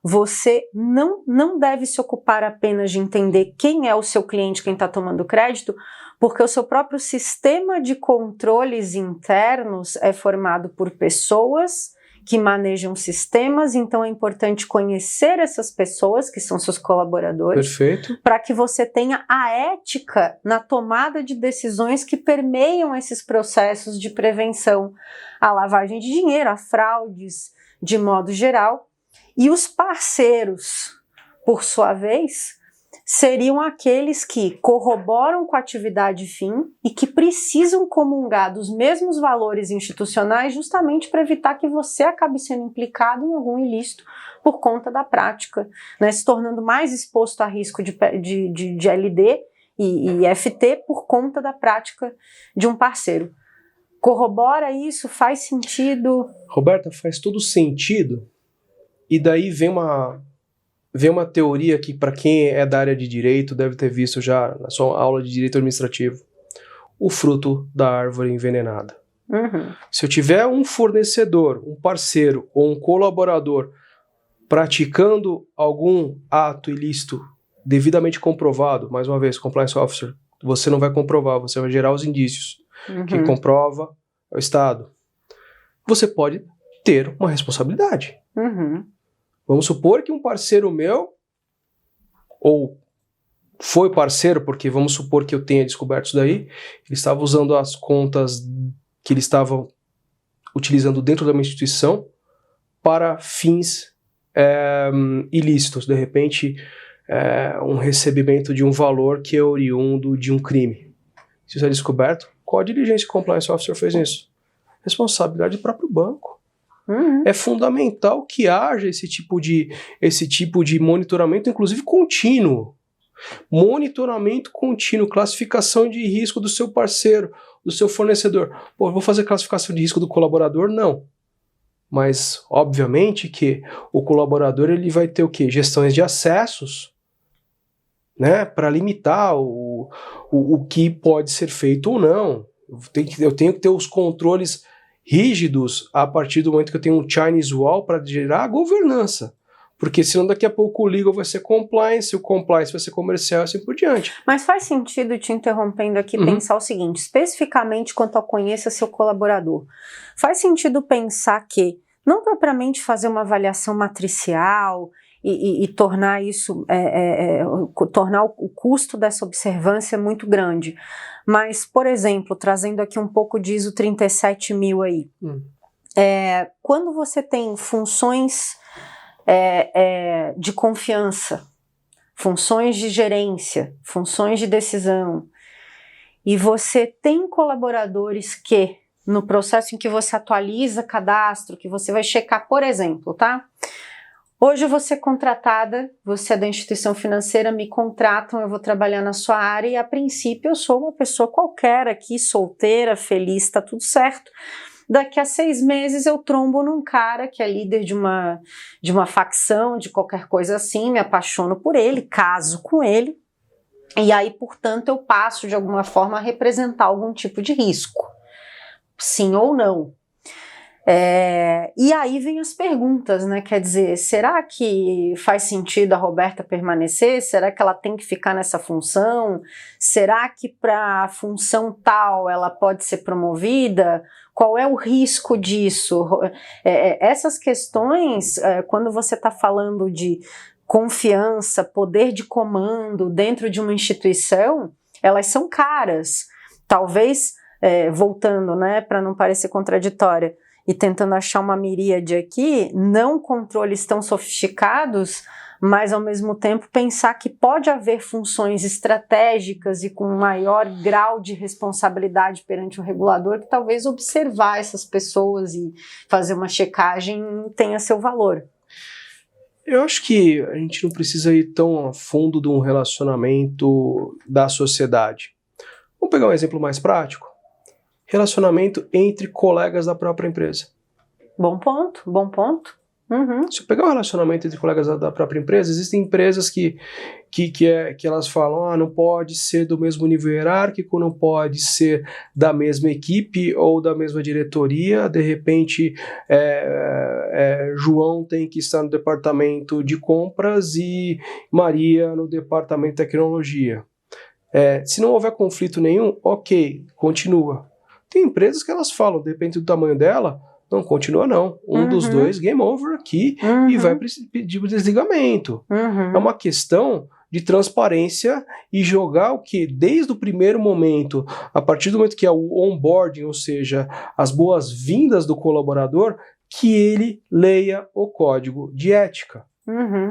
você não deve se ocupar apenas de entender quem é o seu cliente, quem está tomando crédito, porque o seu próprio sistema de controles internos é formado por pessoas que manejam sistemas, então é importante conhecer essas pessoas, que são seus colaboradores, para que você tenha a ética na tomada de decisões que permeiam esses processos de prevenção à lavagem de dinheiro, a fraudes de modo geral. E os parceiros, por sua vez, seriam aqueles que corroboram com a atividade fim e que precisam comungar dos mesmos valores institucionais justamente para evitar que você acabe sendo implicado em algum ilícito por conta da prática, né, se tornando mais exposto a risco de LD e FT por conta da prática de um parceiro. Corrobora isso? Faz sentido? Roberta, faz todo sentido. E daí vem uma teoria que, para quem é da área de direito, deve ter visto já na sua aula de direito administrativo. O fruto da árvore envenenada. Se eu tiver um fornecedor, um parceiro ou um colaborador praticando algum ato ilícito devidamente comprovado, mais uma vez, compliance officer, você não vai comprovar, você vai gerar os indícios. Quem comprova é o Estado. Você pode ter uma responsabilidade. Vamos supor que um parceiro meu, ou foi parceiro, porque vamos supor que eu tenha descoberto isso daí, ele estava usando as contas que ele estava utilizando dentro da minha instituição para fins ilícitos, de repente um recebimento de um valor que é oriundo de um crime. Se isso é descoberto, qual a diligência que o Compliance Officer fez nisso? Responsabilidade do próprio banco. É fundamental que haja esse tipo de monitoramento, inclusive contínuo. Monitoramento contínuo, classificação de risco do seu parceiro, do seu fornecedor. Pô, vou fazer classificação de risco do colaborador? Não. Mas, obviamente, que o colaborador ele vai ter o quê? Gestões de acessos, né, para limitar o que pode ser feito ou não. Eu tenho que ter os controles rígidos a partir do momento que eu tenho um Chinese Wall para gerar a governança. Porque senão daqui a pouco o legal vai ser compliance, o compliance vai ser comercial e assim por diante. Mas faz sentido, te interrompendo aqui, pensar o seguinte, especificamente quanto ao conheça seu colaborador. Faz sentido pensar que, não propriamente fazer uma avaliação matricial e tornar isso, tornar o custo dessa observância muito grande. Mas, por exemplo, trazendo aqui um pouco de ISO 37000 aí, quando você tem funções de confiança, funções de gerência, funções de decisão, e você tem colaboradores que, no processo em que você atualiza cadastro, que você vai checar, por exemplo, tá? Hoje eu vou ser contratada, você é da instituição financeira, me contratam, eu vou trabalhar na sua área e a princípio eu sou uma pessoa qualquer aqui, solteira, feliz, tá tudo certo. Daqui a 6 meses eu trombo num cara que é líder de uma facção, de qualquer coisa assim, me apaixono por ele, caso com ele, e aí, portanto, eu passo de alguma forma a representar algum tipo de risco. Sim ou não. E aí vem as perguntas, né? Quer dizer, será que faz sentido a Roberta permanecer? Será que ela tem que ficar nessa função? Será que para a função tal ela pode ser promovida? Qual é o risco disso? Essas questões, quando você está falando de confiança, poder de comando dentro de uma instituição, elas são caras. Talvez, voltando, né, para não parecer contraditória, e tentando achar uma miríade aqui, não controles tão sofisticados, mas ao mesmo tempo pensar que pode haver funções estratégicas e com maior grau de responsabilidade perante o regulador, que talvez observar essas pessoas e fazer uma checagem tenha seu valor. Eu acho que a gente não precisa ir tão a fundo de um relacionamento da sociedade. Vamos pegar um exemplo mais prático. Relacionamento entre colegas da própria empresa. Bom ponto, bom ponto. Se eu pegar um relacionamento entre colegas da própria empresa, existem empresas que elas falam, não pode ser do mesmo nível hierárquico, não pode ser da mesma equipe ou da mesma diretoria, de repente João tem que estar no departamento de compras e Maria no departamento de tecnologia. Se não houver conflito nenhum, ok, continua. Tem empresas que elas falam, depende do tamanho dela, não continua não. Dos dois, game over aqui, e vai pedir o desligamento. É uma questão de transparência e jogar o que? Desde o primeiro momento, a partir do momento que é o onboarding, ou seja, as boas-vindas do colaborador, que ele leia o código de ética.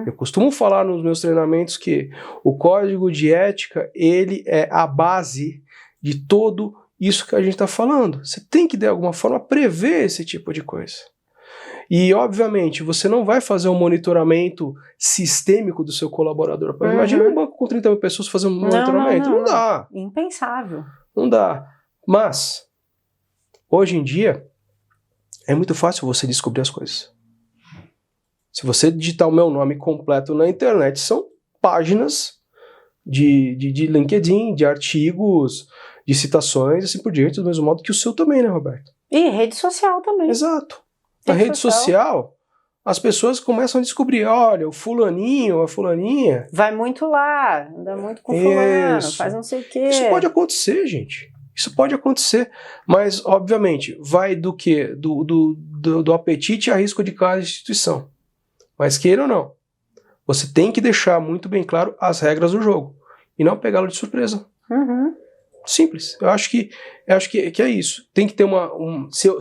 Eu costumo falar nos meus treinamentos que o código de ética, ele é a base de todo isso que a gente está falando. Você tem que, de alguma forma, prever esse tipo de coisa. E, obviamente, você não vai fazer um monitoramento sistêmico do seu colaborador. Imagina um banco com 30 mil pessoas fazendo um monitoramento. Não dá. Impensável. Não dá. Mas, hoje em dia, é muito fácil você descobrir as coisas. Se você digitar o meu nome completo na internet, são páginas de LinkedIn, de artigos, de citações, assim por diante, do mesmo modo que o seu também, né, Roberto? E rede social também. Exato. Na rede social, as pessoas começam a descobrir, olha, o fulaninho, a fulaninha... vai muito lá, anda muito com fulano, faz não sei o quê. Isso pode acontecer, gente. Isso pode acontecer. Mas, obviamente, vai do quê? Do apetite a risco de cada instituição. Mas queira ou não, você tem que deixar muito bem claro as regras do jogo. E não pegá-lo de surpresa. Uhum. Simples. Eu acho que é isso. Tem que ter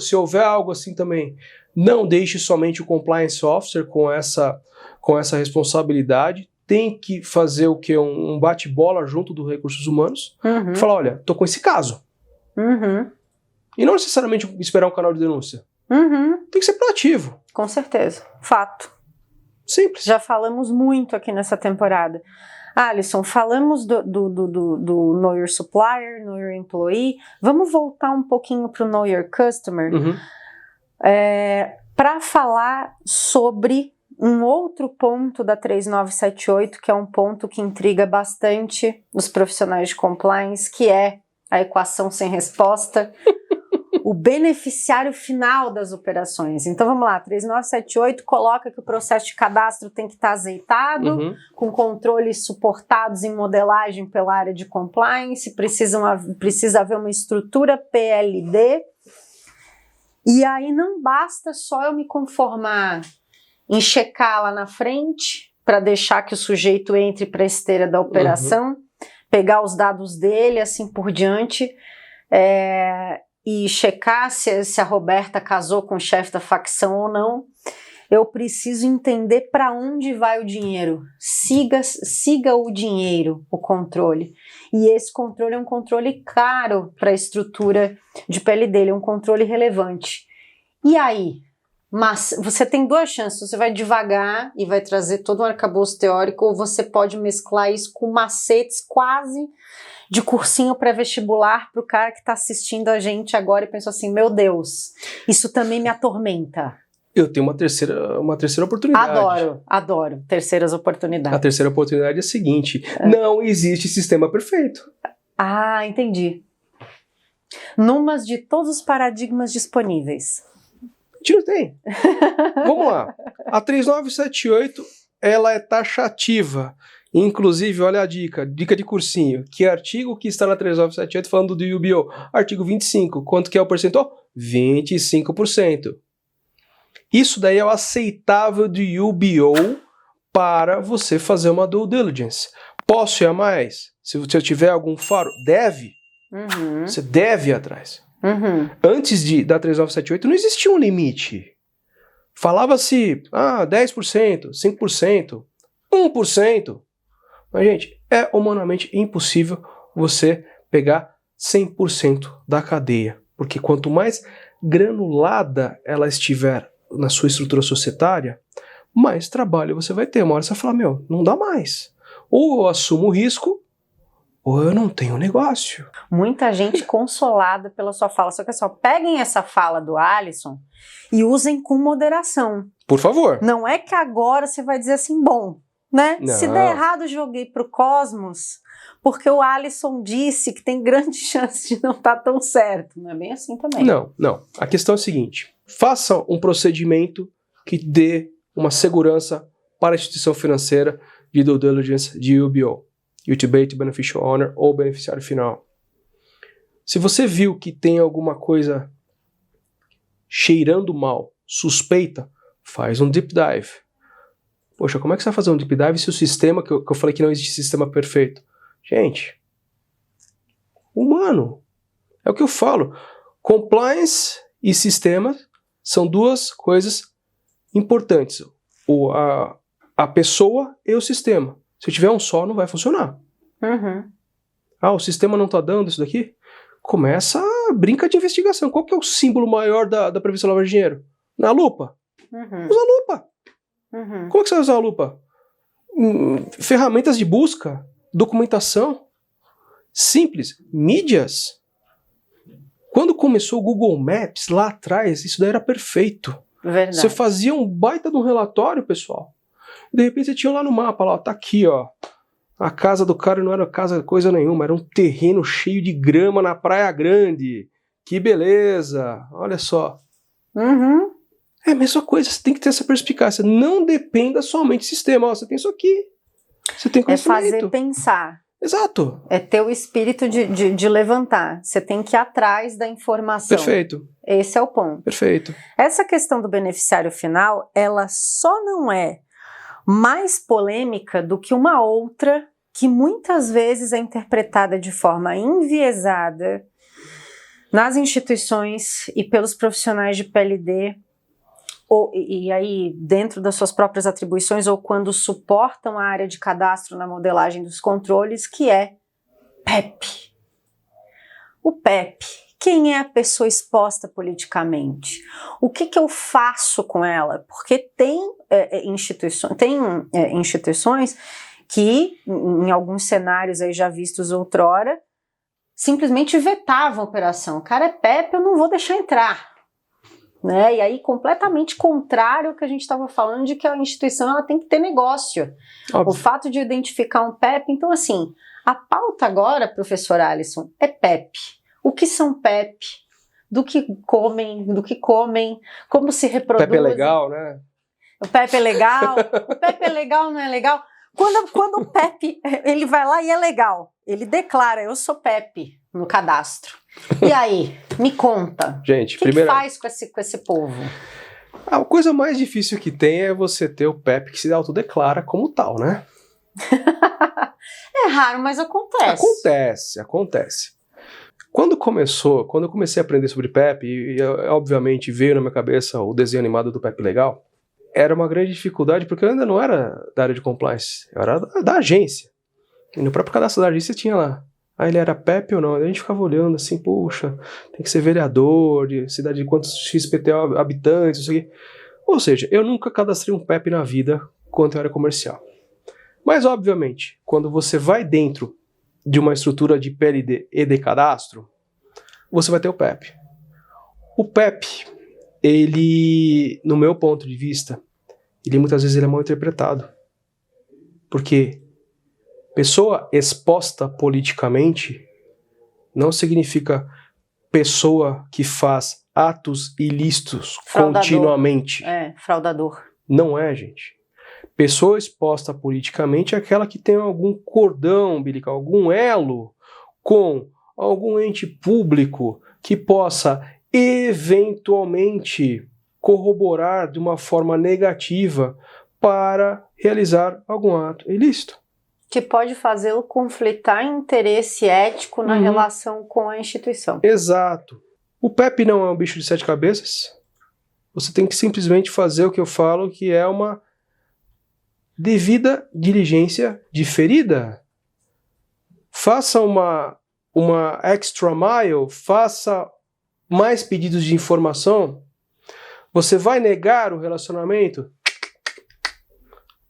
se houver algo assim também, não deixe somente o compliance officer com essa responsabilidade. Tem que fazer o quê? Um bate-bola junto dos recursos humanos. Uhum. E falar, olha, tô com esse caso. Uhum. E não necessariamente esperar um canal de denúncia. Uhum. Tem que ser proativo. Com certeza. Fato. Simples. Já falamos muito aqui nessa temporada. Alisson, falamos do Know Your Supplier, Know Your Employee. Vamos voltar um pouquinho para o Know Your Customer, para falar sobre um outro ponto da 3978, que é um ponto que intriga bastante os profissionais de compliance, que é a equação sem resposta, o beneficiário final das operações. Então vamos lá, 3978 coloca que o processo de cadastro tem que estar azeitado, com controles suportados em modelagem pela área de compliance, precisa haver uma estrutura PLD, e aí não basta só eu me conformar em checar lá na frente, para deixar que o sujeito entre para a esteira da operação, pegar os dados dele, assim por diante, e checar se a Roberta casou com o chefe da facção ou não. Eu preciso entender para onde vai o dinheiro. Siga o dinheiro, o controle. E esse controle é um controle caro para a estrutura de PLD, ele é um controle relevante. E aí? Mas você tem duas chances, você vai devagar e vai trazer todo um arcabouço teórico, ou você pode mesclar isso com macetes quase de cursinho pré-vestibular para o cara que está assistindo a gente agora e pensou assim, meu Deus, isso também me atormenta. Eu tenho uma terceira oportunidade. Adoro terceiras oportunidades. A terceira oportunidade é a seguinte, não existe sistema perfeito. Ah, entendi. Numas de todos os paradigmas disponíveis. A gente não tem. Vamos lá. A 3978, ela é taxativa. Inclusive, olha a dica de cursinho. Que artigo que está na 3978 falando do UBO? Artigo 25. Quanto que é o percentual? 25%. Isso daí é o aceitável do UBO para você fazer uma due diligence. Posso ir a mais? Se eu tiver algum faro, deve. Você deve ir atrás. Antes da 3978 não existia um limite. Falava-se 10%, 5%, 1%. Mas, gente, é humanamente impossível você pegar 100% da cadeia. Porque quanto mais granulada ela estiver na sua estrutura societária, mais trabalho você vai ter. Uma hora você vai falar, não dá mais. Ou eu assumo o risco, ou eu não tenho negócio. Muita gente consolada pela sua fala. Só que peguem essa fala do Alisson e usem com moderação. Por favor. Não é que agora você vai dizer assim, bom, né? Não. Se der errado, joguei pro cosmos, porque o Alisson disse que tem grande chance de não estar tão certo. Não é bem assim também. Não. A questão é a seguinte. Faça um procedimento que dê uma segurança para a instituição financeira de due diligence de UBO. Ultimate Beneficial Owner ou beneficiário final. Se você viu que tem alguma coisa cheirando mal, suspeita, faz um deep dive. Poxa, como é que você vai fazer um deep dive se o sistema, que eu falei que não existe sistema perfeito? Gente, humano. É o que eu falo. Compliance e sistema são duas coisas importantes. A pessoa e o sistema. Se tiver um só, não vai funcionar. O sistema não está dando isso daqui? Começa a brinca de investigação. Qual que é o símbolo maior da prevenção de lavagem de dinheiro? Na lupa. Usa a lupa. Como é que você vai usar a lupa? Ferramentas de busca, documentação. Simples. Mídias. Quando começou o Google Maps, lá atrás, isso daí era perfeito. Verdade. Você fazia um baita de um relatório, pessoal. De repente você tinha lá no mapa, lá, tá aqui, ó. A casa do cara não era casa coisa nenhuma, era um terreno cheio de grama na Praia Grande. que beleza, olha só. Uhum. É a mesma coisa, você tem que ter essa perspicácia. Não dependa somente do sistema. Ó, você tem isso aqui. Você tem É conhecimento. fazer pensar. Exato. É ter o espírito de levantar. Você tem que ir atrás da informação. Perfeito. Esse é o ponto. Perfeito. Essa questão do beneficiário final, ela só não é mais polêmica do que uma outra que muitas vezes é interpretada de forma enviesada nas instituições e pelos profissionais de PLD, e aí dentro das suas próprias atribuições ou quando suportam a área de cadastro na modelagem dos controles, que é PEP. O PEP, quem é a pessoa exposta politicamente? O que eu faço com ela? Porque tem instituições que, em alguns cenários aí já vistos outrora, simplesmente vetavam a operação. O cara é PEP, eu não vou deixar entrar. Né? E aí completamente contrário ao que a gente estava falando de que a instituição ela tem que ter negócio. Óbvio. O fato de identificar um PEP, então assim, a pauta agora, professor Alisson, é PEP. O que são PEP? Do que comem, como se reproduzem. PEP é legal, né? O PEP é legal, o PEP é legal, não é legal? Quando o PEP, ele vai lá e é legal, ele declara, eu sou PEP no cadastro. E aí, me conta, gente, o que faz com esse povo? A coisa mais difícil que tem é você ter o PEP que se autodeclara como tal, né? É raro, mas acontece. Acontece. Quando eu comecei a aprender sobre PEP, e obviamente veio na minha cabeça o desenho animado do PEP Legal, era uma grande dificuldade, porque eu ainda não era da área de compliance, eu era da agência. E no próprio cadastro da agência tinha lá, ele era PEP ou não? Aí a gente ficava olhando assim, puxa, tem que ser vereador, de cidade de quantos XPTO habitantes, isso aqui. Ou seja, eu nunca cadastrei um PEP na vida quanto área comercial. Mas, obviamente, quando você vai dentro de uma estrutura de PLD e de cadastro, você vai ter o PEP. O PEP, ele, no meu ponto de vista, muitas vezes ele é mal interpretado. Porque pessoa exposta politicamente não significa pessoa que faz atos ilícitos continuamente. Fraudador. Não é, gente. Pessoa exposta politicamente é aquela que tem algum cordão umbilical, algum elo com algum ente público que possa eventualmente corroborar de uma forma negativa para realizar algum ato ilícito. Que pode fazê-lo conflitar em interesse ético na relação com a instituição. Exato. O PEP não é um bicho de 7 cabeças. Você tem que simplesmente fazer o que eu falo, que é uma devida diligência diferida. Faça uma extra mile, faça mais pedidos de informação. Você vai negar o relacionamento?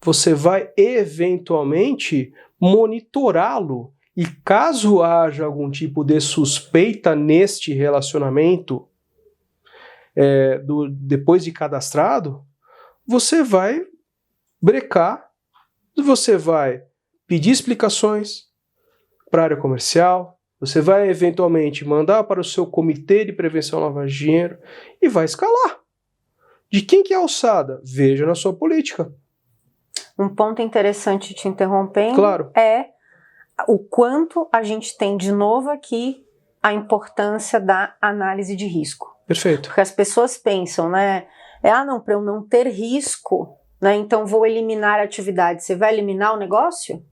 Você vai eventualmente monitorá-lo. E caso haja algum tipo de suspeita neste relacionamento, depois de cadastrado, você vai brecar, você vai pedir explicações para a área comercial, você vai eventualmente mandar para o seu comitê de prevenção à lavagem de dinheiro e vai escalar. De quem que é a alçada? Veja na sua política. Um ponto interessante te interrompendo, claro, é o quanto a gente tem de novo aqui a importância da análise de risco. Perfeito. Porque as pessoas pensam, né? Não, para eu não ter risco, né? Então vou eliminar a atividade. Você vai eliminar o negócio?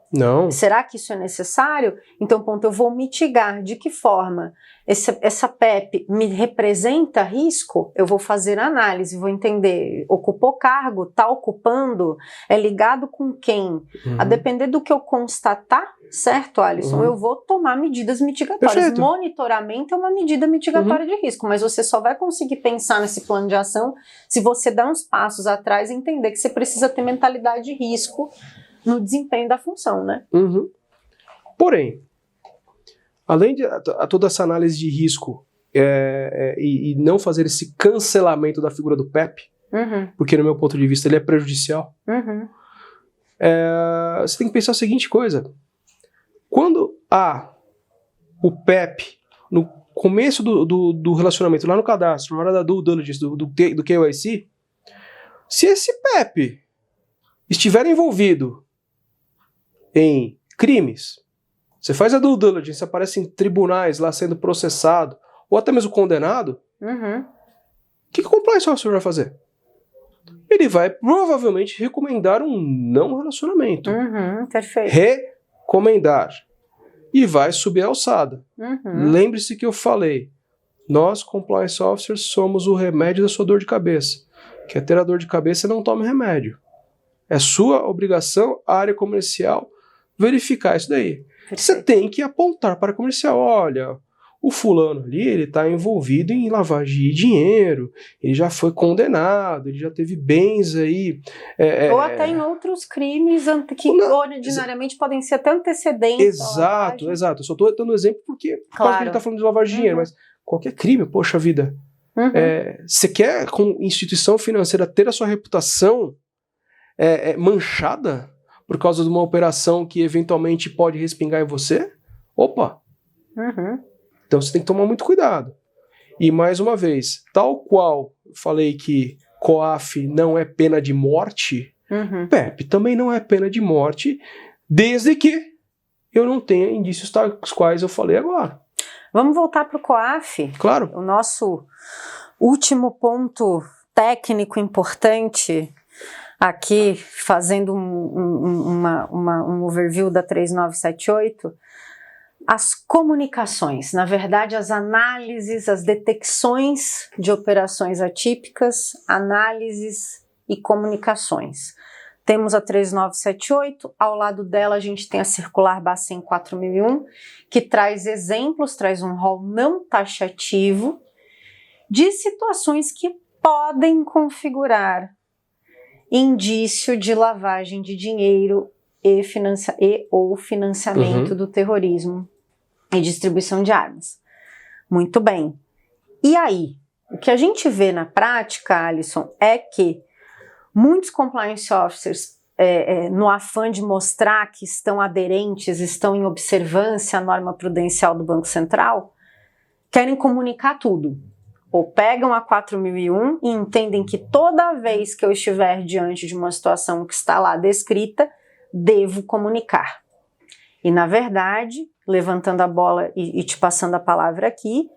Não. Será que isso é necessário? Então, ponto, eu vou mitigar. De que forma? Essa PEP me representa risco? Eu vou fazer análise, vou entender. Ocupou cargo? Está ocupando? É ligado com quem? A depender do que eu constatar, certo, Alisson? Eu vou tomar medidas mitigatórias. Perfeito. Monitoramento é uma medida mitigatória de risco, mas você só vai conseguir pensar nesse plano de ação se você dar uns passos atrás e entender que você precisa ter mentalidade de risco no desempenho da função, né? Porém, além de toda essa análise de risco e não fazer esse cancelamento da figura do PEP, porque no meu ponto de vista ele é prejudicial, você tem que pensar a seguinte coisa: quando há o PEP começo do relacionamento, lá no cadastro, na hora da due diligence, do KYC, se esse PEP estiver envolvido em crimes, você faz a due diligence, aparece em tribunais lá sendo processado, ou até mesmo condenado, o que o compliance officer vai fazer? Ele vai provavelmente recomendar um não relacionamento. Perfeito. Recomendar. E vai subir a alçada. Lembre-se que eu falei, nós, compliance officers, somos o remédio da sua dor de cabeça. Quer ter a dor de cabeça, não tome remédio. É sua obrigação, a área comercial, verificar isso daí. Perfeito. Você tem que apontar para a comercial, olha, o fulano ali, ele está envolvido em lavagem de dinheiro, ele já foi condenado, ele já teve bens aí... ou até em outros crimes que ordinariamente podem ser até antecedentes. Exato. Eu só estou dando exemplo porque a gente está falando de lavagem de dinheiro, mas qualquer crime, poxa vida. Você quer, como instituição financeira, ter a sua reputação manchada por causa de uma operação que eventualmente pode respingar em você? Opa! Então você tem que tomar muito cuidado. E mais uma vez, tal qual falei que COAF não é pena de morte, PEP também não é pena de morte, desde que eu não tenha indícios tais quais eu falei agora. Vamos voltar para o COAF? Claro. O nosso último ponto técnico importante aqui, fazendo um overview da 3978, as comunicações, na verdade as análises, as detecções de operações atípicas, análises e comunicações. Temos a 3978, ao lado dela a gente tem a circular Bacen 4001, que traz exemplos, traz um rol não taxativo de situações que podem configurar indício de lavagem de dinheiro ou financiamento do terrorismo e distribuição de armas. Muito bem. E aí? O que a gente vê na prática, Alisson, é que muitos compliance officers, no afã de mostrar que estão aderentes, estão em observância à norma prudencial do Banco Central, querem comunicar tudo. Ou pegam a 4001 e entendem que toda vez que eu estiver diante de uma situação que está lá descrita, devo comunicar. E, na verdade, levantando a bola e te passando a palavra aqui,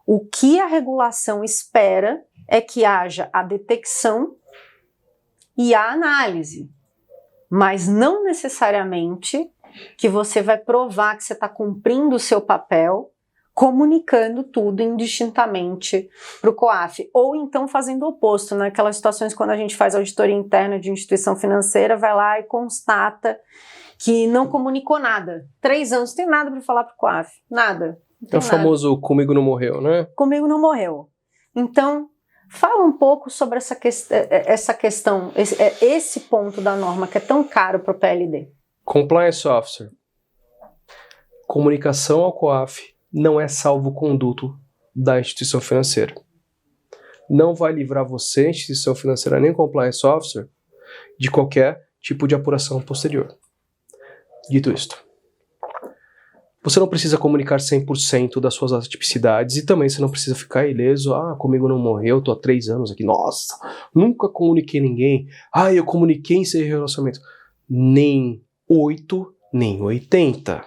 o que a regulação espera é que haja a detecção e a análise, mas não necessariamente que você vai provar que você está cumprindo o seu papel comunicando tudo indistintamente para o COAF, ou então fazendo o oposto, naquelas situações quando a gente faz auditoria interna de instituição financeira, vai lá e constata que não comunicou nada. 3 anos, não tem nada para falar para o COAF, nada. É o famoso comigo não morreu, né? Comigo não morreu. Então, fala um pouco sobre essa questão, esse ponto da norma que é tão caro para o PLD. Compliance Officer. Comunicação ao COAF não é salvo-conduto da instituição financeira. Não vai livrar você, instituição financeira, nem compliance officer, de qualquer tipo de apuração posterior. Dito isto, você não precisa comunicar 100% das suas atipicidades e também você não precisa ficar ileso, comigo não morreu, tô há 3 anos aqui, nossa, nunca comuniquei ninguém, eu comuniquei em seu relacionamento. Nem 8, nem 80.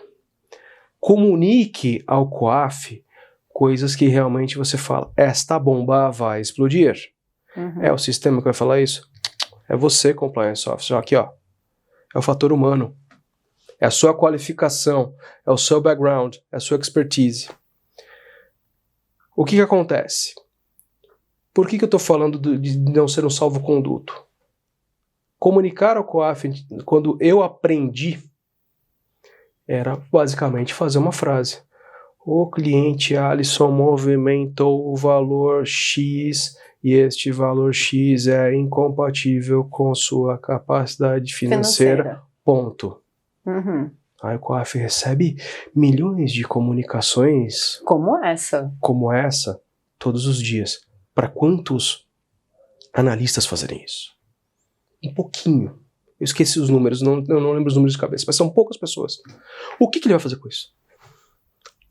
Comunique ao COAF coisas que realmente você fala, esta bomba vai explodir. É o sistema que vai falar isso? É você, compliance officer. Aqui, ó. É o fator humano. É a sua qualificação, é o seu background, é a sua expertise. O que acontece? Por que eu estou falando de não ser um salvo-conduto? Comunicar ao COAF, quando eu aprendi, era basicamente fazer uma frase. O cliente Alisson movimentou o valor X e este valor X é incompatível com sua capacidade financeira. Ponto. Aí o COAF recebe milhões de comunicações como essa todos os dias. Para quantos analistas fazerem isso? Um pouquinho. Eu esqueci os números, eu não lembro os números de cabeça, mas são poucas pessoas. O que ele vai fazer com isso?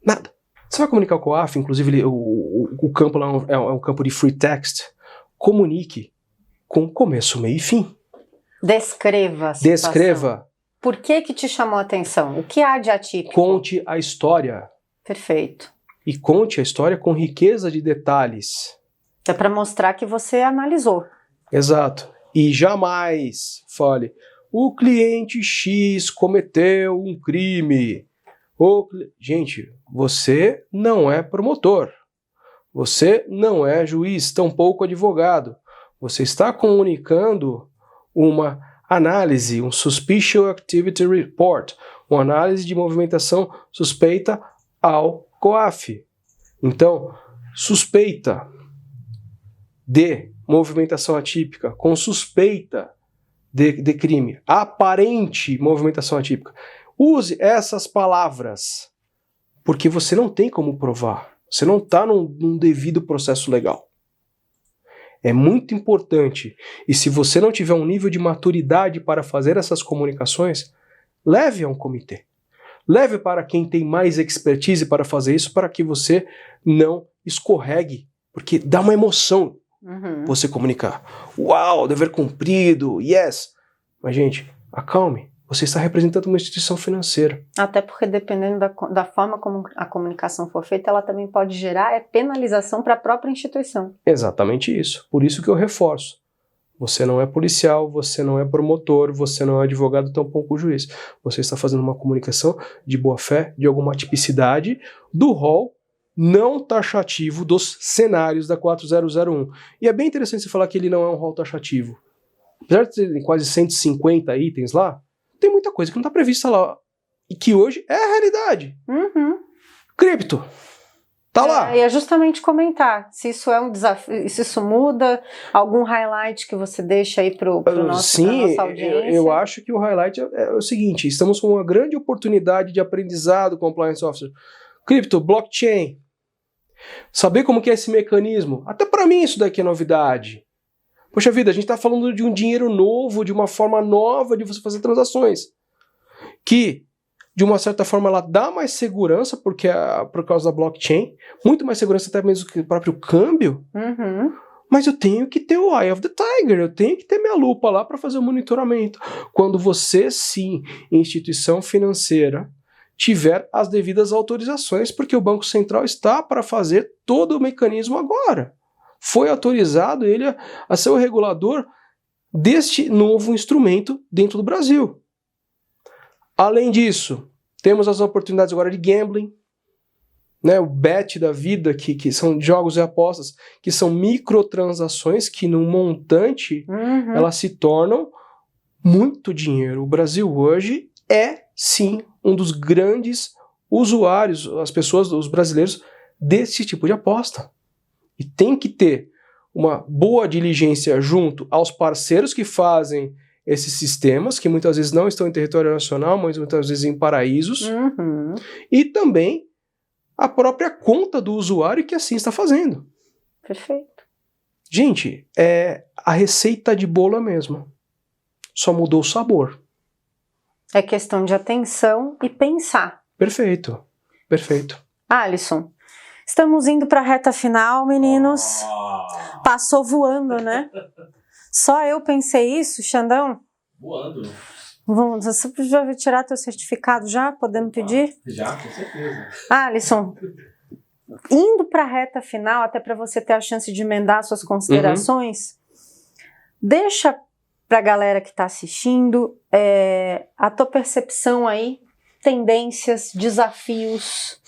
Nada. Você vai comunicar com o COAF, inclusive o campo lá é um campo de free text. Comunique com começo, meio e fim. Descreva a situação. Descreva. Por que te chamou a atenção? O que há de atípico? Conte a história. Perfeito. E conte a história com riqueza de detalhes. É para mostrar que você analisou. Exato. E jamais fale, o cliente X cometeu um crime. Gente, você não é promotor. Você não é juiz, tampouco advogado. Você está comunicando uma análise, um Suspicious Activity Report, uma análise de movimentação suspeita ao COAF. Então, suspeita de movimentação atípica, com suspeita de crime, aparente movimentação atípica. Use essas palavras, porque você não tem como provar. Você não está num devido processo legal. É muito importante. E se você não tiver um nível de maturidade para fazer essas comunicações, leve a um comitê. Leve para quem tem mais expertise para fazer isso, para que você não escorregue. Porque dá uma emoção você comunicar. Uau, dever cumprido, yes. Mas, gente, acalme. Você está representando uma instituição financeira. Até porque, dependendo da forma como a comunicação for feita, ela também pode gerar penalização para a própria instituição. Exatamente isso. Por isso que eu reforço. Você não é policial, você não é promotor, você não é advogado, tampouco juiz. Você está fazendo uma comunicação de boa-fé, de alguma tipicidade, do rol não taxativo dos cenários da 4001. E é bem interessante você falar que ele não é um rol taxativo. Apesar de ter quase 150 itens lá, tem muita coisa que não está prevista lá. E que hoje é a realidade. Cripto. Tá lá. E é justamente comentar se isso é um desafio, se isso muda, algum highlight que você deixa aí pro nosso, pra nossa audiência. Eu acho que o highlight é o seguinte, estamos com uma grande oportunidade de aprendizado compliance officer. Cripto, blockchain. Saber como que é esse mecanismo. Até para mim isso daqui é novidade. Poxa vida, a gente está falando de um dinheiro novo, de uma forma nova de você fazer transações. Que, de uma certa forma, ela dá mais segurança, porque por causa da blockchain, muito mais segurança até mesmo que o próprio câmbio. Mas eu tenho que ter o Eye of the Tiger, eu tenho que ter minha lupa lá para fazer o monitoramento. Quando você, sim, instituição financeira, tiver as devidas autorizações, porque o Banco Central está para fazer todo o mecanismo agora. Foi autorizado ele a ser o regulador deste novo instrumento dentro do Brasil. Além disso, temos as oportunidades agora de gambling, né, o bet da vida, que são jogos e apostas, que são microtransações que no montante elas se tornam muito dinheiro. O Brasil hoje é, sim, um dos grandes usuários, as pessoas, os brasileiros, desse tipo de aposta. E tem que ter uma boa diligência junto aos parceiros que fazem esses sistemas, que muitas vezes não estão em território nacional, mas muitas vezes em paraísos, e também a própria conta do usuário que assim está fazendo. Perfeito. Gente, a receita de bolo é a mesma, só mudou o sabor. É questão de atenção e pensar. Perfeito, perfeito. Alisson, estamos indo para a reta final, meninos. Passou voando, né? Só eu pensei isso, Xandão? Voando. Você já vai tirar teu certificado já? Podemos pedir? Já, com certeza. Alisson, indo para a reta final, até para você ter a chance de emendar suas considerações, deixa para a galera que está assistindo a tua percepção aí, tendências, desafios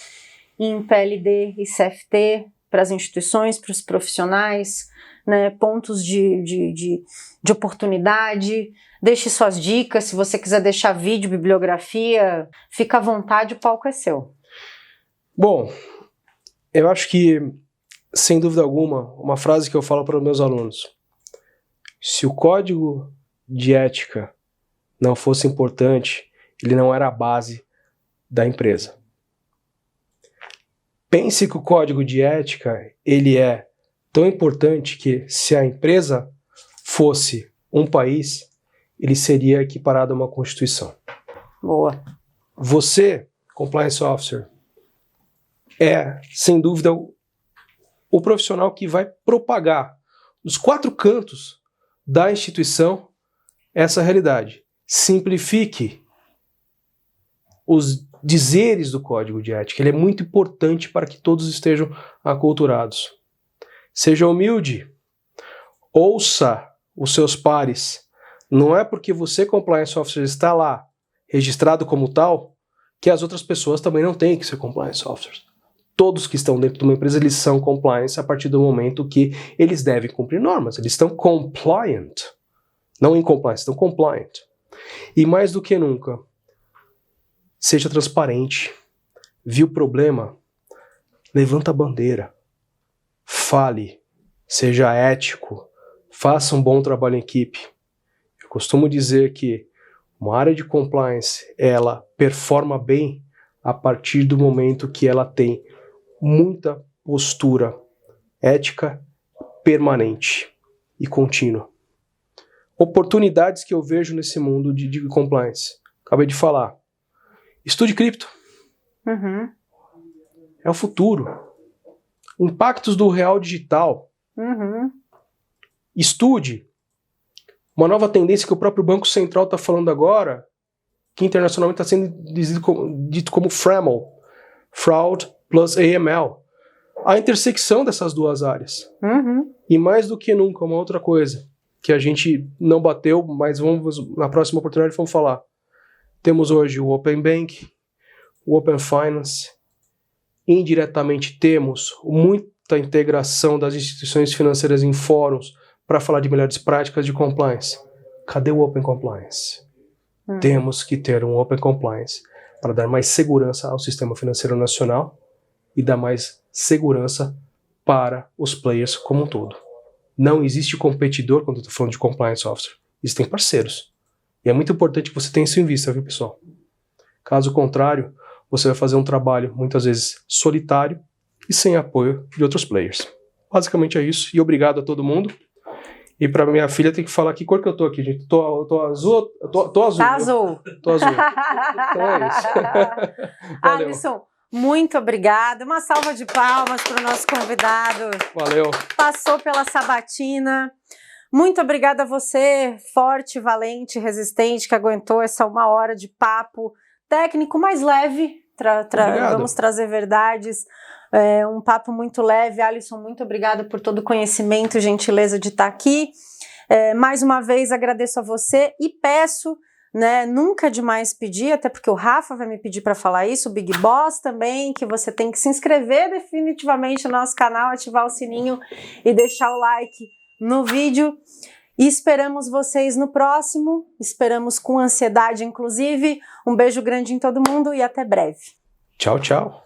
em PLD e CFT para as instituições, para os profissionais, né, pontos de oportunidade. Deixe suas dicas, se você quiser deixar vídeo, bibliografia, fica à vontade, o palco é seu. Bom, eu acho que, sem dúvida alguma, uma frase que eu falo para os meus alunos: se o código de ética não fosse importante, ele não era a base da empresa. Pense que o código de ética, ele é tão importante que, se a empresa fosse um país, ele seria equiparado a uma constituição. Boa. Você, compliance officer, é, sem dúvida, o profissional que vai propagar nos 4 cantos da instituição essa realidade. Simplifique os dizeres do código de ética. Ele é muito importante para que todos estejam aculturados. Seja humilde. Ouça os seus pares. Não é porque você, compliance officer, está lá registrado como tal, que as outras pessoas também não têm que ser compliance officers. Todos que estão dentro de uma empresa, eles são compliance a partir do momento que eles devem cumprir normas. Eles estão compliant. Não em compliance, estão compliant. E mais do que nunca, seja transparente. Viu o problema? Levanta a bandeira. Fale. Seja ético. Faça um bom trabalho em equipe. Eu costumo dizer que uma área de compliance, ela performa bem a partir do momento que ela tem muita postura ética permanente e contínua. Oportunidades que eu vejo nesse mundo de compliance. Acabei de falar. Estude cripto. Uhum. É o futuro. Impactos do real digital. Uhum. Estude. Uma nova tendência que o próprio Banco Central está falando agora, que internacionalmente está sendo dito como FRAML, Fraud plus AML. A intersecção dessas duas áreas. Uhum. E mais do que nunca, uma outra coisa que a gente não bateu, mas na próxima oportunidade vamos falar. Temos hoje o Open Bank, o Open Finance. Indiretamente temos muita integração das instituições financeiras em fóruns para falar de melhores práticas de compliance. Cadê o Open Compliance? Temos que ter um Open Compliance para dar mais segurança ao sistema financeiro nacional e dar mais segurança para os players como um todo. Não existe competidor quando eu estou falando de Compliance Officer. Existem parceiros. E é muito importante que você tenha isso em vista, viu, pessoal? Caso contrário, você vai fazer um trabalho, muitas vezes, solitário e sem apoio de outros players. Basicamente é isso. E obrigado a todo mundo. E pra minha filha tem que falar que cor que eu tô aqui, gente. Tô azul? Tô azul. Tá azul. Tô azul. Então é isso. Valeu. Alisson, muito obrigada. Uma salva de palmas para o nosso convidado. Valeu. Passou pela sabatina. Muito obrigada a você, forte, valente, resistente, que aguentou essa 1 hora de papo técnico mais leve. Vamos trazer verdades. Um papo muito leve. Alisson, muito obrigada por todo o conhecimento e gentileza de estar aqui. Mais uma vez agradeço a você e peço, né, nunca demais pedir, até porque o Rafa vai me pedir para falar isso, o Big Boss também, que você tem que se inscrever definitivamente no nosso canal, ativar o sininho e deixar o like no vídeo. E esperamos vocês no próximo, esperamos com ansiedade inclusive. Um beijo grande em todo mundo e até breve. Tchau, tchau.